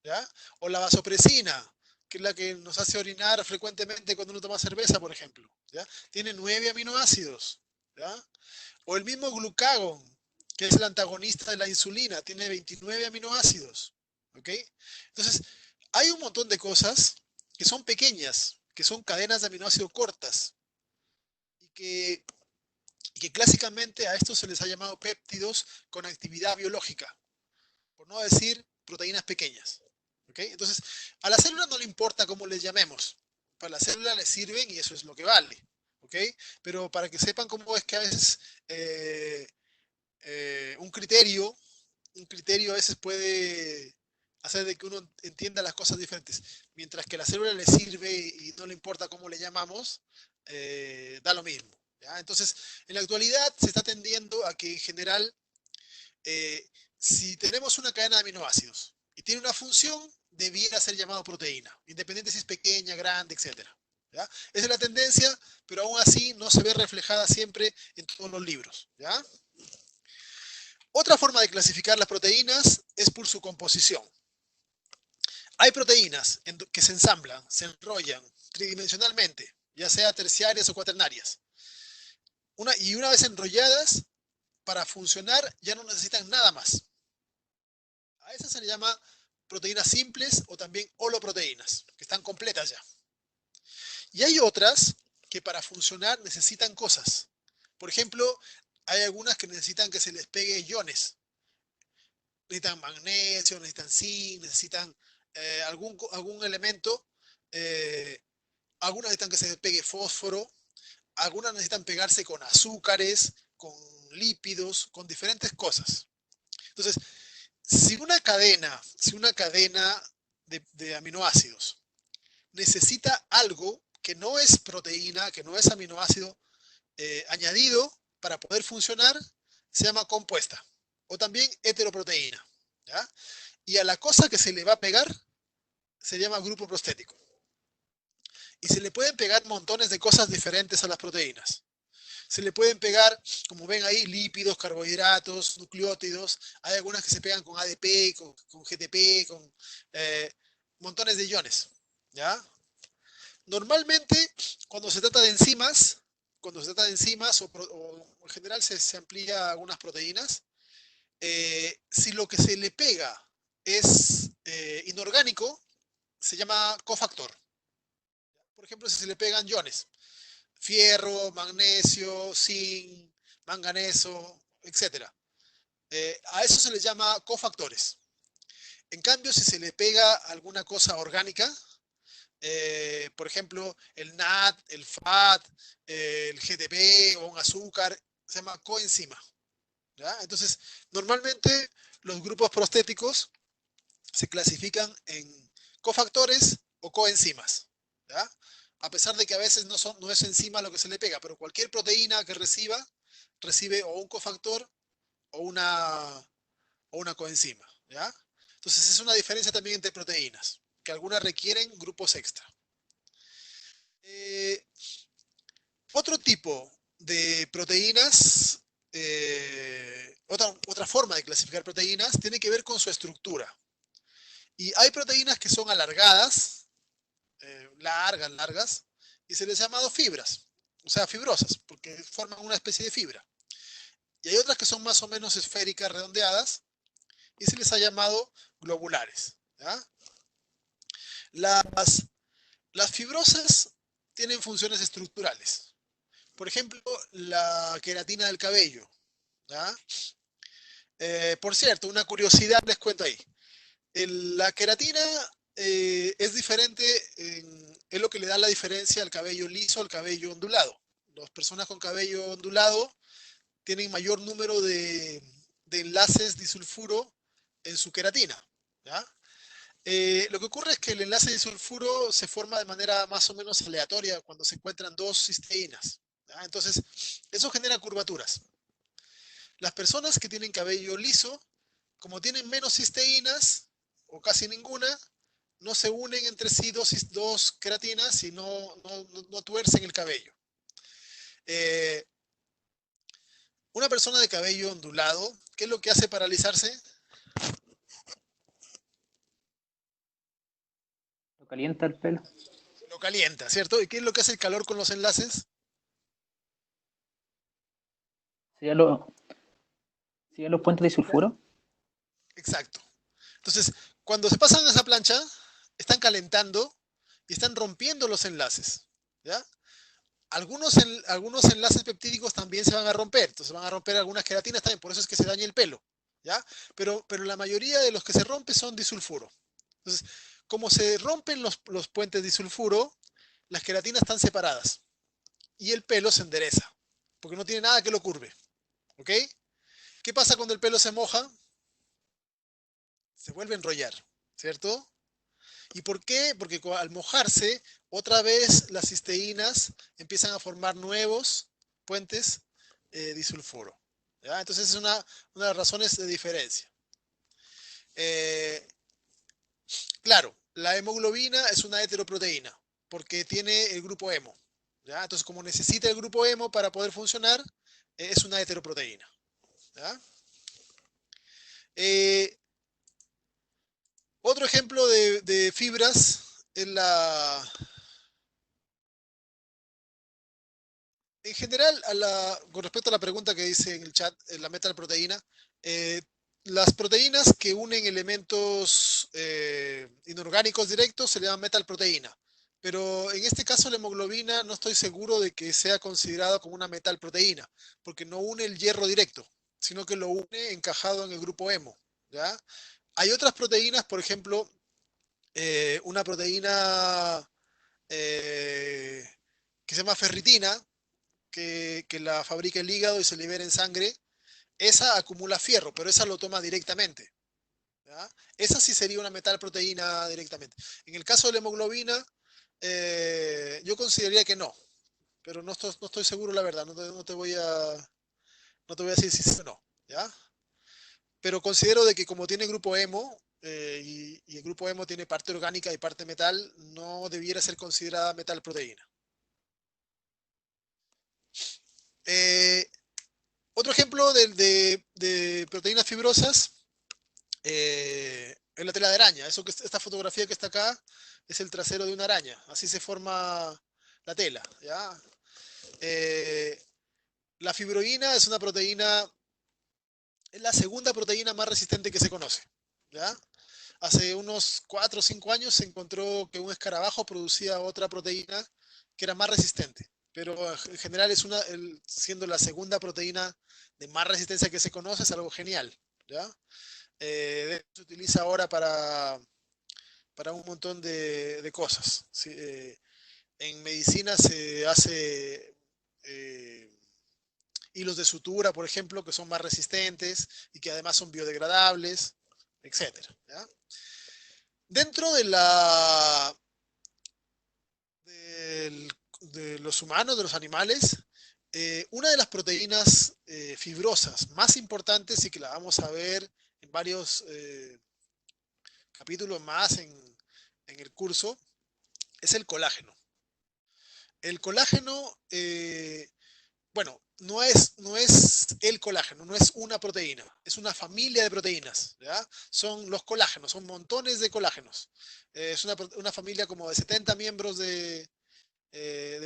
¿Ya? O la vasopresina, que es la que nos hace orinar frecuentemente cuando uno toma cerveza, por ejemplo. ¿Ya? Tiene 9 aminoácidos. ¿Ya? O el mismo glucagón, que es el antagonista de la insulina, tiene 29 aminoácidos. ¿Ok? Entonces, hay un montón de cosas que son pequeñas, que son cadenas de aminoácidos cortas, y que clásicamente a estos se les ha llamado péptidos con actividad biológica, por no decir proteínas pequeñas. ¿Okay? Entonces, a la célula no le importa cómo les llamemos. Para la célula le sirven y eso es lo que vale. ¿Okay? Pero para que sepan cómo es que a veces un criterio a veces puede hacer de que uno entienda las cosas diferentes. Mientras que a la célula le sirve y no le importa cómo le llamamos, da lo mismo. ¿Ya? Entonces, en la actualidad se está tendiendo a que en general, si tenemos una cadena de aminoácidos y tiene una función, debiera ser llamado proteína, independiente si es pequeña, grande, etc. ¿Ya? Esa es la tendencia, pero aún así no se ve reflejada siempre en todos los libros. ¿Ya? Otra forma de clasificar las proteínas es por su composición. Hay proteínas que se ensamblan, se enrollan tridimensionalmente, ya sea terciarias o cuaternarias. Y una vez enrolladas, para funcionar ya no necesitan nada más. A esas se le llama proteínas simples o también holoproteínas, que están completas ya. Y hay otras que para funcionar necesitan cosas. Por ejemplo, hay algunas que necesitan que se les pegue iones. necesitan magnesio, necesitan zinc, necesitan algún elemento. Algunas necesitan que se pegue fósforo, algunas necesitan pegarse con azúcares, con lípidos, con diferentes cosas. Entonces, si una cadena de aminoácidos necesita algo que no es proteína, que no es aminoácido añadido para poder funcionar, se llama compuesta o también heteroproteína, ¿ya? Y a la cosa que se le va a pegar se llama grupo prostético. Y se le pueden pegar montones de cosas diferentes a las proteínas. Se le pueden pegar, como ven ahí, lípidos, carbohidratos, nucleótidos. Hay algunas que se pegan con ADP, con GTP, con montones de iones, ¿ya? Normalmente, cuando se trata de enzimas, o en general se amplía a algunas proteínas, si lo que se le pega es inorgánico, se llama cofactor. Por ejemplo, si se le pegan iones, fierro, magnesio, zinc, manganeso, etc. A eso se les llama cofactores. En cambio, si se le pega alguna cosa orgánica, por ejemplo, el NAT, el FAT, el GTP o un azúcar, se llama coenzima, ¿ya? Entonces, normalmente los grupos prostéticos se clasifican en cofactores o coenzimas, ¿ya? A pesar de que a veces no es enzima lo que se le pega, pero cualquier proteína que recibe o un cofactor o una coenzima, ¿ya? Entonces es una diferencia también entre proteínas, que algunas requieren grupos extra. Otro tipo de proteínas, otra forma de clasificar proteínas, tiene que ver con su estructura. Y hay proteínas que son alargadas, largas, y se les ha llamado fibras, o sea, fibrosas, porque forman una especie de fibra. Y hay otras que son más o menos esféricas, redondeadas, y se les ha llamado globulares, ¿ya? Las fibrosas tienen funciones estructurales. Por ejemplo, la queratina del cabello, ¿ya? Por cierto, una curiosidad les cuento ahí. La queratina es diferente, es lo que le da la diferencia al cabello liso al cabello ondulado. Las personas con cabello ondulado tienen mayor número de enlaces disulfuro en su queratina, ¿ya? Lo que ocurre es que el enlace disulfuro se forma de manera más o menos aleatoria cuando se encuentran dos cisteínas, ¿ya? Entonces, eso genera curvaturas. Las personas que tienen cabello liso, como tienen menos cisteínas o casi ninguna, no se unen entre sí dos queratinas y no tuercen el cabello. Una persona de cabello ondulado, ¿qué es lo que hace para alisarse? Lo calienta el pelo. Lo calienta, ¿cierto? ¿Y qué es lo que hace el calor con los enlaces? ¿Serían los puentes de sulfuro? Exacto. Entonces, cuando se pasan a esa plancha, están calentando y están rompiendo los enlaces, ¿ya? Algunos enlaces peptídicos también se van a romper, entonces van a romper algunas queratinas también, por eso es que se daña el pelo, ¿ya? Pero la mayoría de los que se rompen son disulfuro. Entonces, como se rompen los puentes disulfuro, las queratinas están separadas y el pelo se endereza, porque no tiene nada que lo curve, ¿ok? ¿Qué pasa cuando el pelo se moja? Se vuelve a enrollar, ¿cierto? ¿Y por qué? Porque al mojarse, otra vez las cisteínas empiezan a formar nuevos puentes disulfuro, ¿ya? Entonces es una de las razones de diferencia. Claro, la hemoglobina es una heteroproteína porque tiene el grupo hemo, ¿ya? Entonces, como necesita el grupo hemo para poder funcionar, es una heteroproteína, ¿ya? Otro ejemplo de fibras es en general, con respecto a la pregunta que dice en el chat, la metalproteína, las proteínas que unen elementos inorgánicos directos se le llaman metalproteína. Pero en este caso la hemoglobina no estoy seguro de que sea considerada como una metalproteína, porque no une el hierro directo, sino que lo une encajado en el grupo hemo, ¿ya? Hay otras proteínas, por ejemplo, una proteína que se llama ferritina, que la fabrica el hígado y se libera en sangre. Esa acumula fierro, pero esa lo toma directamente, ¿ya? Esa sí sería una metalproteína directamente. En el caso de la hemoglobina, yo consideraría que no, pero no estoy seguro, la verdad. No te voy a decir si sí o no, ¿ya? Pero considero de que como tiene grupo hemo, y el grupo hemo tiene parte orgánica y parte metal, no debiera ser considerada metalproteína. Eh, Otro ejemplo de proteínas fibrosas es la tela de araña. Esta fotografía que está acá es el trasero de una araña. Así se forma la tela, ¿ya? Eh, la fibroína es una proteína, es la segunda proteína más resistente que se conoce, ¿ya? Hace unos 4 o 5 años se encontró que un escarabajo producía otra proteína que era más resistente, pero en general siendo la segunda proteína de más resistencia que se conoce, es algo genial, ¿ya? Se utiliza ahora para un montón de cosas. ¿Sí? En medicina se hace hilos de sutura, por ejemplo, que son más resistentes y que además son biodegradables, etcétera, ¿ya? Dentro de los humanos, de los animales, una de las proteínas fibrosas más importantes y que la vamos a ver en varios capítulos más en el curso es el colágeno. El colágeno, bueno, no es el colágeno, no es una proteína, es una familia de proteínas, ¿ya? Son los colágenos, son montones de colágenos. Es una familia como de 70 miembros de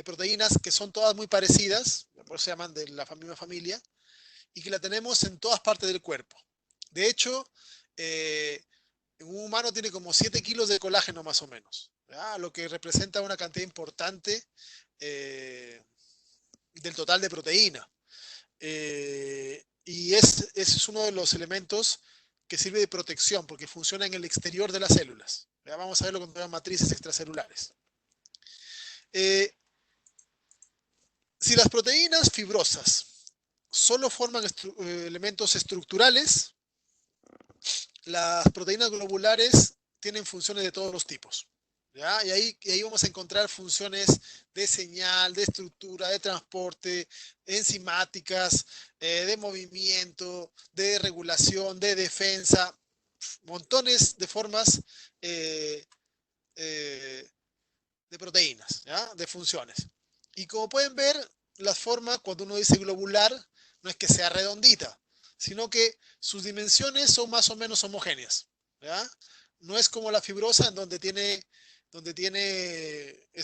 proteínas que son todas muy parecidas, por eso se llaman de la misma familia, y que la tenemos en todas partes del cuerpo. De hecho, un humano tiene como 7 kilos de colágeno más o menos, ¿ya? Lo que representa una cantidad importante del total de proteína. Y ese es uno de los elementos que sirve de protección porque funciona en el exterior de las células. ¿Ya? Vamos a verlo con las matrices extracelulares. Si las proteínas fibrosas solo forman elementos estructurales, las proteínas globulares tienen funciones de todos los tipos, ¿ya? Y ahí vamos a encontrar funciones de señal, de estructura, de transporte, enzimáticas, de movimiento, de regulación, de defensa, montones de formas de proteínas, ¿ya? De funciones. Y como pueden ver, las formas, cuando uno dice globular, no es que sea redondita, sino que sus dimensiones son más o menos homogéneas, ¿ya? No es como la fibrosa en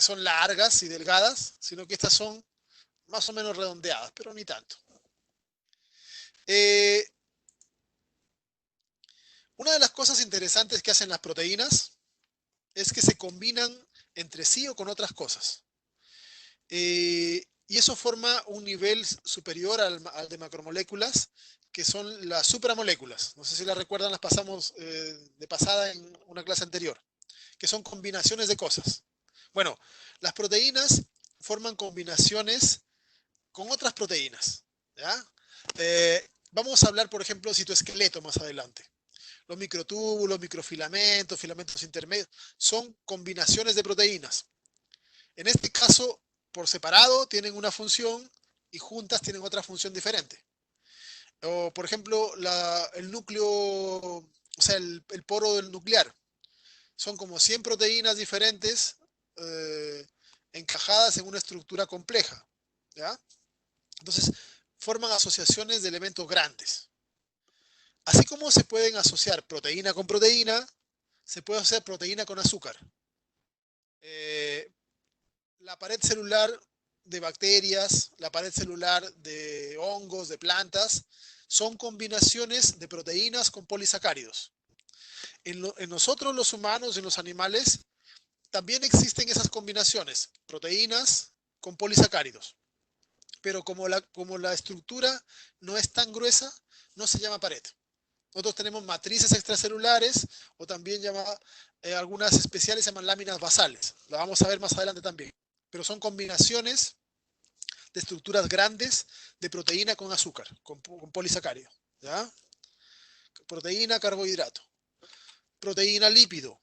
son largas y delgadas, sino que estas son más o menos redondeadas, pero ni tanto. Una de las cosas interesantes que hacen las proteínas es que se combinan entre sí o con otras cosas. Y eso forma un nivel superior al de macromoléculas, que son las supramoléculas. No sé si las recuerdan, las pasamos de pasada en una clase anterior, que son combinaciones de cosas. Bueno, las proteínas forman combinaciones con otras proteínas, ¿ya? Vamos a hablar, por ejemplo, de citoesqueleto más adelante. Los microtúbulos, microfilamentos, filamentos intermedios, son combinaciones de proteínas. En este caso, por separado tienen una función y juntas tienen otra función diferente. O, por ejemplo, el núcleo, o sea, el poro del nuclear. Son como 100 proteínas diferentes encajadas en una estructura compleja, ¿ya? Entonces, forman asociaciones de elementos grandes. Así como se pueden asociar proteína con proteína, se puede hacer proteína con azúcar. La pared celular de bacterias, la pared celular de hongos, de plantas, son combinaciones de proteínas con polisacáridos. En nosotros los humanos y en los animales también existen esas combinaciones, proteínas con polisacáridos. Pero como la estructura no es tan gruesa, no se llama pared. Nosotros tenemos matrices extracelulares, o también algunas especiales se llaman láminas basales. La vamos a ver más adelante también. Pero son combinaciones de estructuras grandes de proteína con azúcar, con polisacárido. ¿Ya? Proteína, carbohidrato. Proteína, lípido.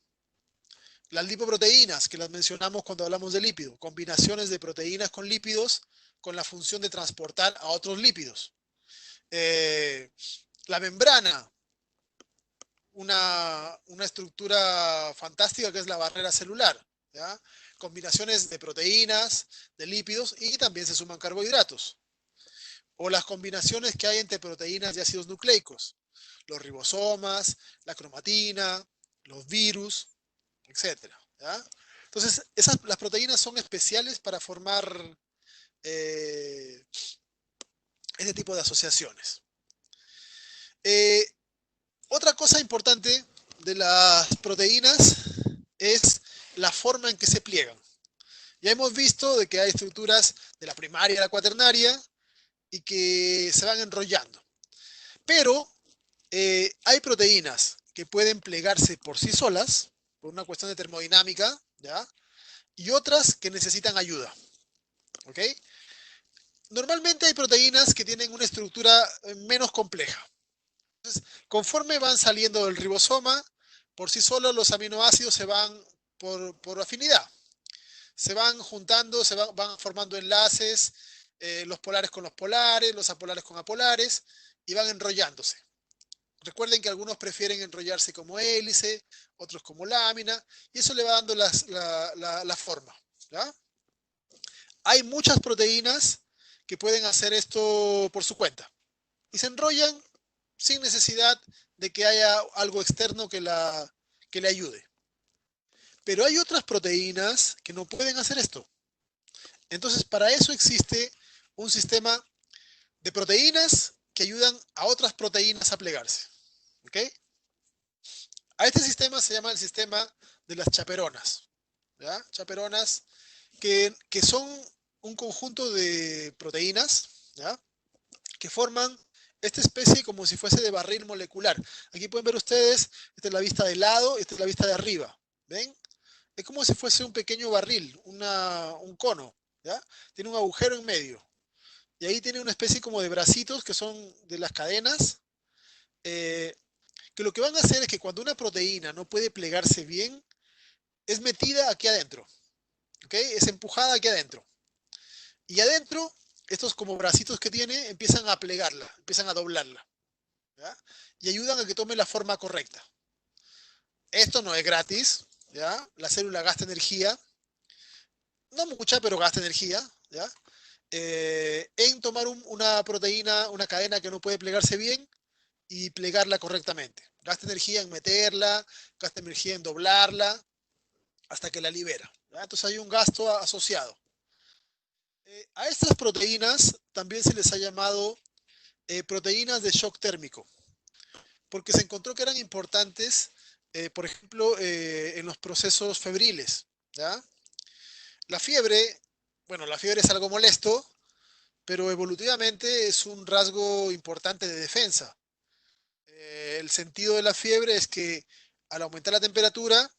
Las lipoproteínas, que las mencionamos cuando hablamos de lípido. Combinaciones de proteínas con lípidos con la función de transportar a otros lípidos. La membrana, una estructura fantástica que es la barrera celular. ¿Ya? Combinaciones de proteínas, de lípidos y también se suman carbohidratos. O las combinaciones que hay entre proteínas y ácidos nucleicos. Los ribosomas, la cromatina, los virus, etc. ¿Ya? Entonces, las proteínas son especiales para formar este tipo de asociaciones. Otra cosa importante de las proteínas es la forma en que se pliegan. Ya hemos visto de que hay estructuras de la primaria a la cuaternaria y que se van enrollando. Pero hay proteínas que pueden plegarse por sí solas, por una cuestión de termodinámica, ¿ya? Y otras que necesitan ayuda. ¿Ok? Normalmente hay proteínas que tienen una estructura menos compleja. Entonces, conforme van saliendo del ribosoma, por sí solos los aminoácidos se van por afinidad. Se van juntando, van formando enlaces, los polares con los polares, los apolares con apolares, y van enrollándose. Recuerden que algunos prefieren enrollarse como hélice, otros como lámina, y eso le va dando la forma. ¿Ya? Hay muchas proteínas que pueden hacer esto por su cuenta, y se enrollan sin necesidad de que haya algo externo que le ayude. Pero hay otras proteínas que no pueden hacer esto. Entonces, para eso existe un sistema de proteínas que ayudan a otras proteínas a plegarse. ¿Ok? A este sistema se llama el sistema de las chaperonas. ¿Ya? Chaperonas que son un conjunto de proteínas, ¿ya? Que forman esta especie como si fuese de barril molecular. Aquí pueden ver ustedes, esta es la vista de lado, esta es la vista de arriba. ¿Ven? Es como si fuese un pequeño barril, un cono. ¿Ya? Tiene un agujero en medio. Y ahí tiene una especie como de bracitos que son de las cadenas, que lo que van a hacer es que cuando una proteína no puede plegarse bien, es metida aquí adentro. ¿Ok? Es empujada aquí adentro. Y adentro, estos como bracitos que tiene, empiezan a plegarla, empiezan a doblarla. ¿Ya? Y ayudan a que tome la forma correcta. Esto no es gratis. ¿Ya? La célula gasta energía. No mucha, pero gasta energía. ¿Ya? En tomar una proteína, una cadena que no puede plegarse bien y plegarla correctamente. Gasta energía en meterla, gasta energía en doblarla, hasta que la libera. ¿Ya? Entonces hay un gasto asociado. A estas proteínas también se les ha llamado proteínas de shock térmico, porque se encontró que eran importantes, por ejemplo, en los procesos febriles. ¿Ya? La fiebre, bueno, la fiebre es algo molesto, pero evolutivamente es un rasgo importante de defensa. El sentido de la fiebre es que al aumentar la temperatura,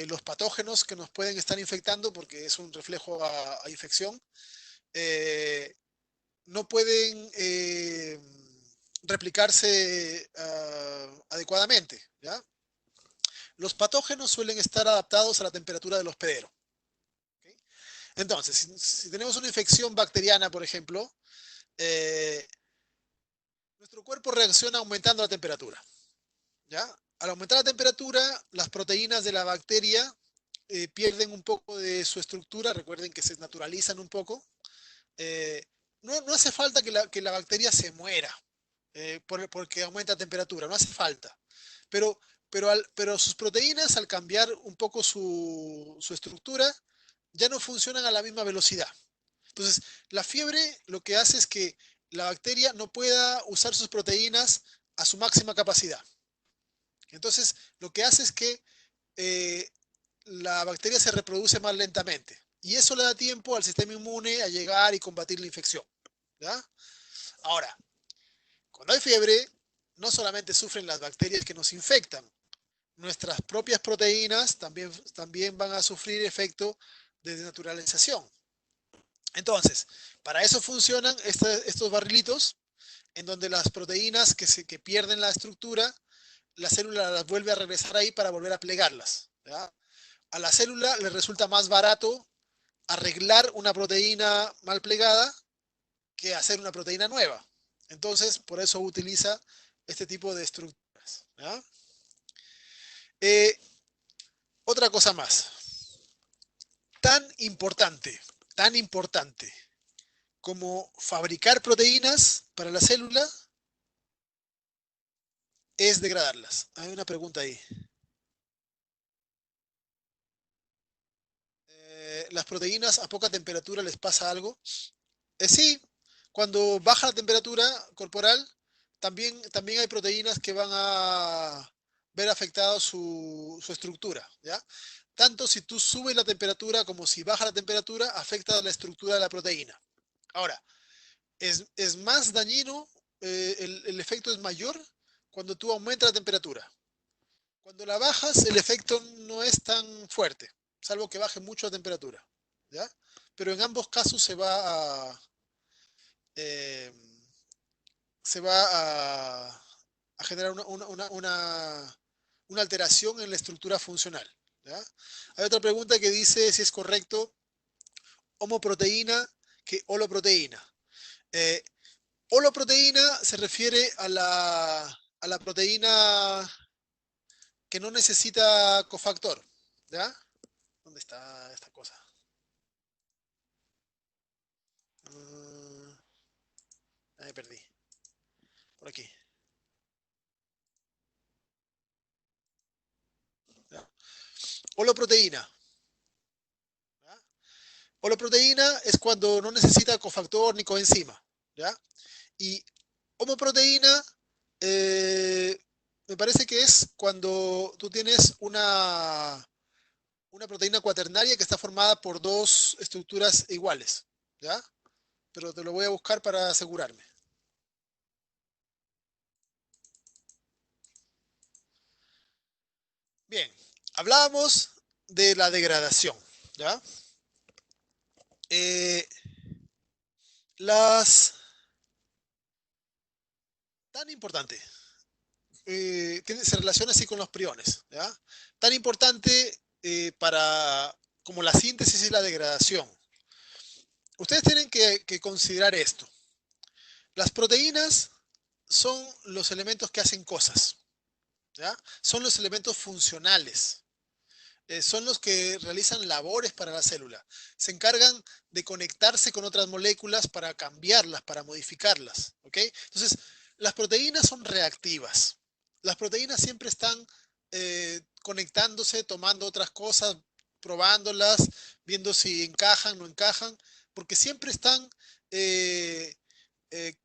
los patógenos que nos pueden estar infectando, porque es un reflejo a infección, no pueden replicarse adecuadamente. ¿Ya? Los patógenos suelen estar adaptados a la temperatura del hospedero. ¿Okay? Entonces, si tenemos una infección bacteriana, por ejemplo, nuestro cuerpo reacciona aumentando la temperatura. ¿Ya? Al aumentar la temperatura, las proteínas de la bacteria pierden un poco de su estructura. Recuerden que se naturalizan un poco. No hace falta que la bacteria se muera porque aumenta la temperatura, no hace falta. Pero sus proteínas, al cambiar un poco su estructura, ya no funcionan a la misma velocidad. Entonces, la fiebre lo que hace es que la bacteria no pueda usar sus proteínas a su máxima capacidad. Entonces, lo que hace es que la bacteria se reproduce más lentamente. Y eso le da tiempo al sistema inmune a llegar y combatir la infección. ¿Ya? Ahora, cuando hay fiebre, no solamente sufren las bacterias que nos infectan, nuestras propias proteínas también van a sufrir efecto de desnaturalización. Entonces, para eso funcionan estos barrilitos, en donde las proteínas que pierden la estructura, la célula las vuelve a regresar ahí para volver a plegarlas, ¿ya? A la célula le resulta más barato arreglar una proteína mal plegada que hacer una proteína nueva. Entonces, por eso utiliza este tipo de estructuras, ¿ya? Otra cosa más. Tan importante como fabricar proteínas para la célula es degradarlas. Hay una pregunta ahí. ¿Las proteínas a poca temperatura les pasa algo? Sí, cuando baja la temperatura corporal, también hay proteínas que van a ver afectado su estructura, ¿ya? Tanto si tú subes la temperatura como si baja la temperatura, afecta la estructura de la proteína. Ahora, es más dañino, el efecto es mayor cuando tú aumentas la temperatura. Cuando la bajas, el efecto no es tan fuerte, salvo que baje mucho la temperatura, ¿ya? Pero en ambos casos eh, se va a generar una alteración en la estructura funcional, ¿ya? Hay otra pregunta que dice si es correcto homoproteína que holoproteína. Holoproteína se refiere a la proteína que no necesita cofactor, ¿ya? ¿Dónde está esta cosa? Ahí perdí. Por aquí. ¿Ya? Holoproteína. ¿Ya? Holoproteína es cuando no necesita cofactor ni coenzima, ¿ya? Y homoproteína me parece que es cuando tú tienes una proteína cuaternaria que está formada por dos estructuras iguales, ¿ya? Pero te lo voy a buscar para asegurarme. Bien, hablábamos de la degradación, ¿ya? Tan importante, se relaciona así con los priones, ¿ya? Tan importante como la síntesis y la degradación. Ustedes tienen que considerar esto. Las proteínas son los elementos que hacen cosas, ¿ya? Son los elementos funcionales. Son los que realizan labores para la célula. Se encargan de conectarse con otras moléculas para cambiarlas, para modificarlas, ¿ok? Entonces, las proteínas son reactivas. Las proteínas siempre están conectándose, tomando otras cosas, probándolas, viendo si encajan, no encajan, porque siempre están eh, eh,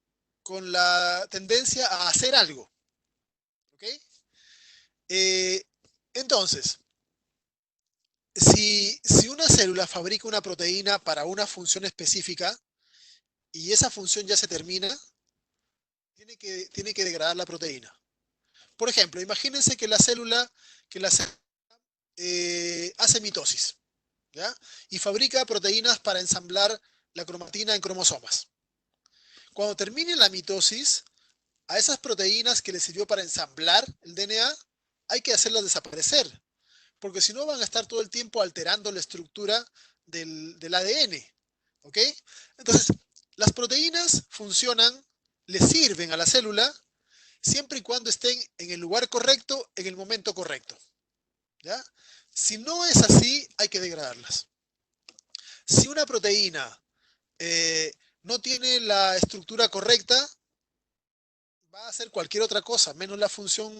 con la tendencia a hacer algo, ¿ok? Entonces, si una célula fabrica una proteína para una función específica y esa función ya se termina, tiene que degradar la proteína. Por ejemplo, imagínense que la célula hace mitosis, ¿ya? Y fabrica proteínas para ensamblar la cromatina en cromosomas. Cuando termine la mitosis, a esas proteínas que le sirvió para ensamblar el DNA, hay que hacerlas desaparecer, porque si no van a estar todo el tiempo alterando la estructura del ADN, ¿ok? Entonces, las proteínas funcionan, le sirven a la célula, siempre y cuando estén en el lugar correcto, en el momento correcto, ¿ya? Si no es así, hay que degradarlas. Si una proteína no tiene la estructura correcta, va a hacer cualquier otra cosa, menos la función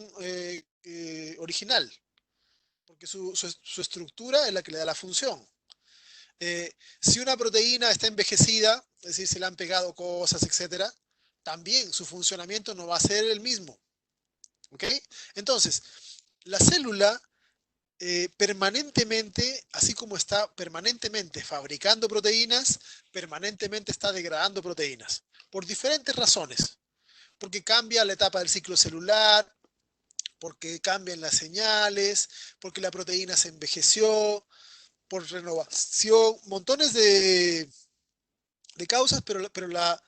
original, porque su estructura es la que le da la función. Si una proteína está envejecida, es decir, se le han pegado cosas, etcétera, también su funcionamiento no va a ser el mismo. ¿Ok? Entonces, la célula permanentemente, así como está permanentemente fabricando proteínas, permanentemente está degradando proteínas, por diferentes razones. porque cambia la etapa del ciclo celular, porque cambian las señales, porque la proteína se envejeció, por renovación, montones de causas, pero la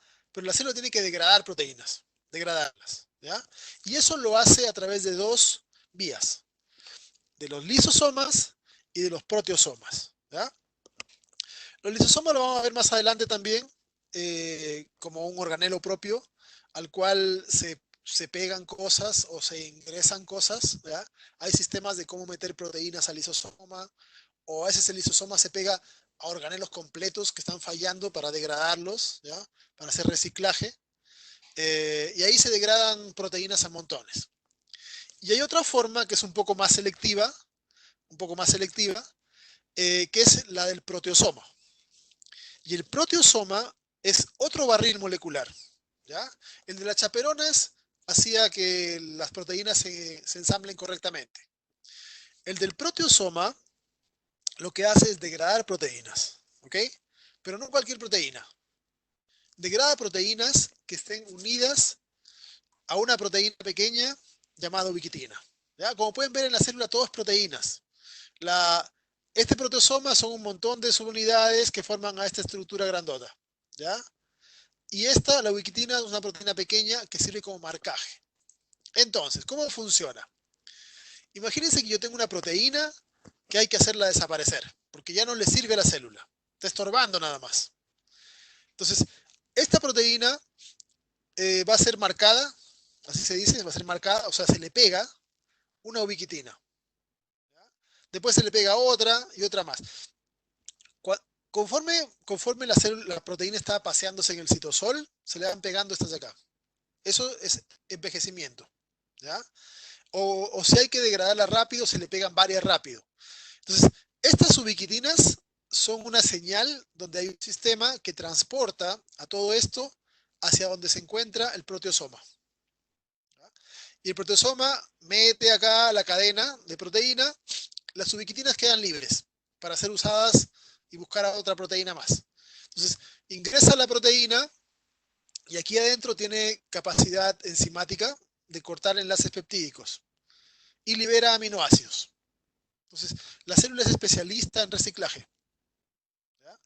célula tiene que degradar proteínas, degradarlas, ¿ya? Y eso lo hace a través de dos vías, de los lisosomas y de los proteosomas, ¿ya? Los lisosomas lo vamos a ver más adelante también, como un organelo propio, al cual se pegan cosas o se ingresan cosas, ¿ya? Hay sistemas de cómo meter proteínas al lisosoma, o a veces el lisosoma se pega a organelos completos que están fallando para degradarlos, ¿ya? Para hacer reciclaje, y ahí se degradan proteínas a montones. Y hay otra forma que es un poco más selectiva, que es la del proteosoma. Y el proteosoma es otro barril molecular, ¿ya? El de las chaperonas hacía que las proteínas se ensamblen correctamente. El del proteosoma lo que hace es degradar proteínas, ¿ok? Pero no cualquier proteína. Degrada proteínas que estén unidas a una proteína pequeña llamada ubiquitina, ¿ya? Como pueden ver en la célula, todo es proteínas. Este proteosoma son un montón de subunidades que forman a esta estructura grandota, ¿ya? Y la ubiquitina, es una proteína pequeña que sirve como marcaje. Entonces, ¿cómo funciona? Imagínense que yo tengo una proteína que hay que hacerla desaparecer, porque ya no le sirve a la célula. Está estorbando nada más. Entonces, esta proteína va a ser marcada, así se dice, va a ser marcada, o sea, se le pega una ubiquitina. Después se le pega otra y otra más. Conforme la proteína está paseándose en el citosol, se le van pegando estas de acá. Eso es envejecimiento, ¿ya? O si hay que degradarla rápido, se le pegan varias rápido. Entonces, estas ubiquitinas son una señal donde hay un sistema que transporta a todo esto hacia donde se encuentra el proteosoma. ¿Ya? Y el proteosoma mete acá la cadena de proteína, las ubiquitinas quedan libres para ser usadas y buscar a otra proteína más. Entonces, ingresa la proteína y aquí adentro tiene capacidad enzimática de cortar enlaces peptídicos y libera aminoácidos. Entonces, la célula es especialista en reciclaje. ¿Ya?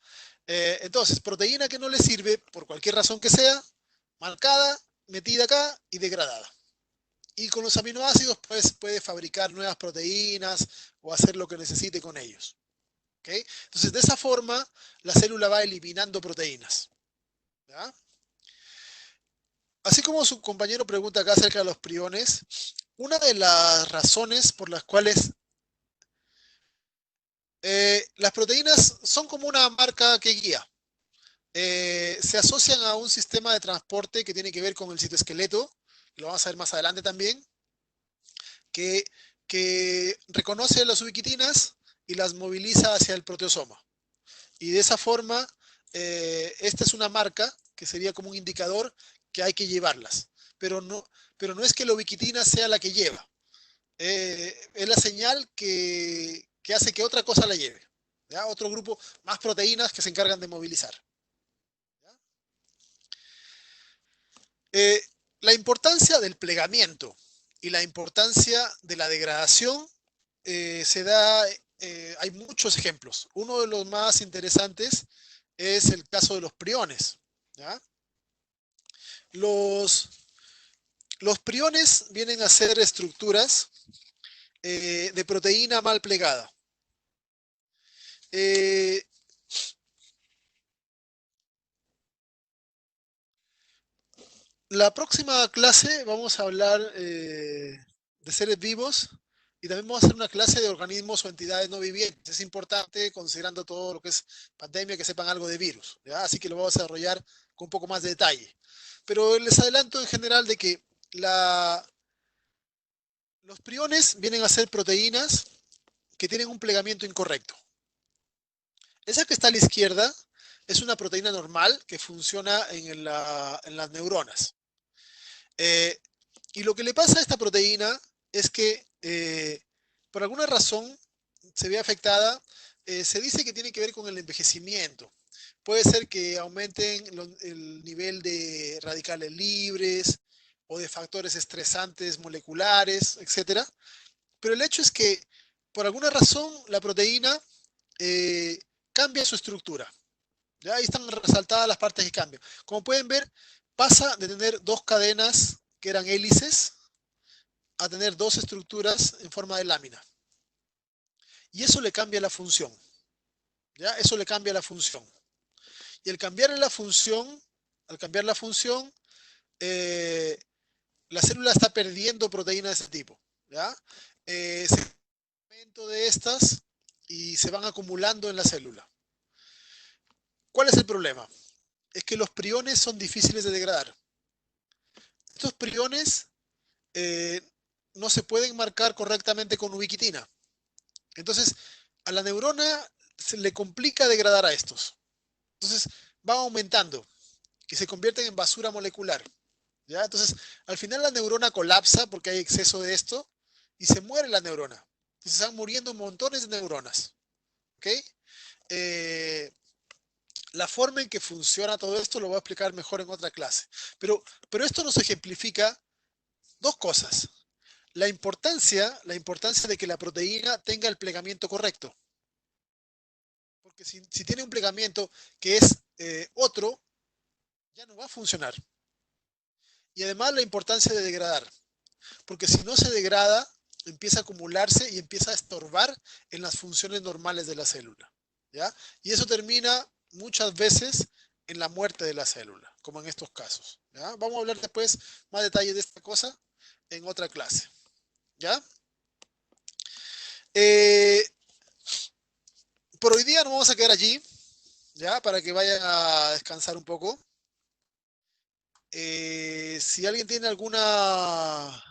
Entonces, proteína que no le sirve, por cualquier razón que sea, marcada, metida acá y degradada. Y con los aminoácidos pues, puede fabricar nuevas proteínas o hacer lo que necesite con ellos. ¿Okay? Entonces, de esa forma, la célula va eliminando proteínas. ¿Ya? Así como su compañero pregunta acá acerca de los priones, una de las razones por las cuales las proteínas son como una marca que guía. Se asocian a un sistema de transporte que tiene que ver con el citoesqueleto, lo vamos a ver más adelante también, que reconoce las ubiquitinas y las moviliza hacia el proteosoma. Y de esa forma, esta es una marca que sería como un indicador que hay que llevarlas. Pero no es que la ubiquitina sea la que lleva. Es la señal que hace que otra cosa la lleve. ¿Ya? Otro grupo, más proteínas que se encargan de movilizar. La importancia del plegamiento y la importancia de la degradación se da, hay muchos ejemplos. Uno de los más interesantes es el caso de los priones. ¿Ya? Los priones vienen a ser estructuras de proteína mal plegada. La próxima clase vamos a hablar de seres vivos y también vamos a hacer una clase de organismos o entidades no vivientes. Es importante, considerando todo lo que es pandemia, que sepan algo de virus, ¿ya? Así que lo vamos a desarrollar con un poco más de detalle. Pero les adelanto en general de que los priones vienen a ser proteínas que tienen un plegamiento incorrecto. Esa que está a la izquierda es una proteína normal que funciona en las neuronas. Y lo que le pasa a esta proteína es que por alguna razón se ve afectada. Se dice que tiene que ver con el envejecimiento. Puede ser que aumenten el nivel de radicales libres o de factores estresantes moleculares, etc. Pero el hecho es que, por alguna razón, la proteína cambia su estructura. ¿Ya? Ahí están resaltadas las partes que cambian. Como pueden ver, pasa de tener dos cadenas que eran hélices a tener dos estructuras en forma de lámina. Y eso le cambia la función. ¿Ya? Eso le cambia la función. Y al cambiar la función, la célula está perdiendo proteína de ese tipo. ¿Ya? Segmento de estas y se van acumulando en la célula. ¿Cuál es el problema? Es que los priones son difíciles de degradar. Estos priones no se pueden marcar correctamente con ubiquitina. Entonces, a la neurona se le complica degradar a estos. Entonces, van aumentando y se convierten en basura molecular. ¿Ya? Entonces, al final la neurona colapsa porque hay exceso de esto y se muere la neurona. Entonces, están muriendo montones de neuronas. ¿Ok? La forma en que funciona todo esto lo voy a explicar mejor en otra clase. Pero esto nos ejemplifica dos cosas. La importancia de que la proteína tenga el plegamiento correcto. Porque si tiene un plegamiento que es otro, ya no va a funcionar. Y además la importancia de degradar. Porque si no se degrada, empieza a acumularse y empieza a estorbar en las funciones normales de la célula. ¿Ya? Y eso termina muchas veces en la muerte de la célula, como en estos casos. ¿Ya? Vamos a hablar después más detalles de esta cosa en otra clase. ¿Ya? Por hoy día nos vamos a quedar allí, ¿ya? Para que vayan a descansar un poco. Si alguien tiene alguna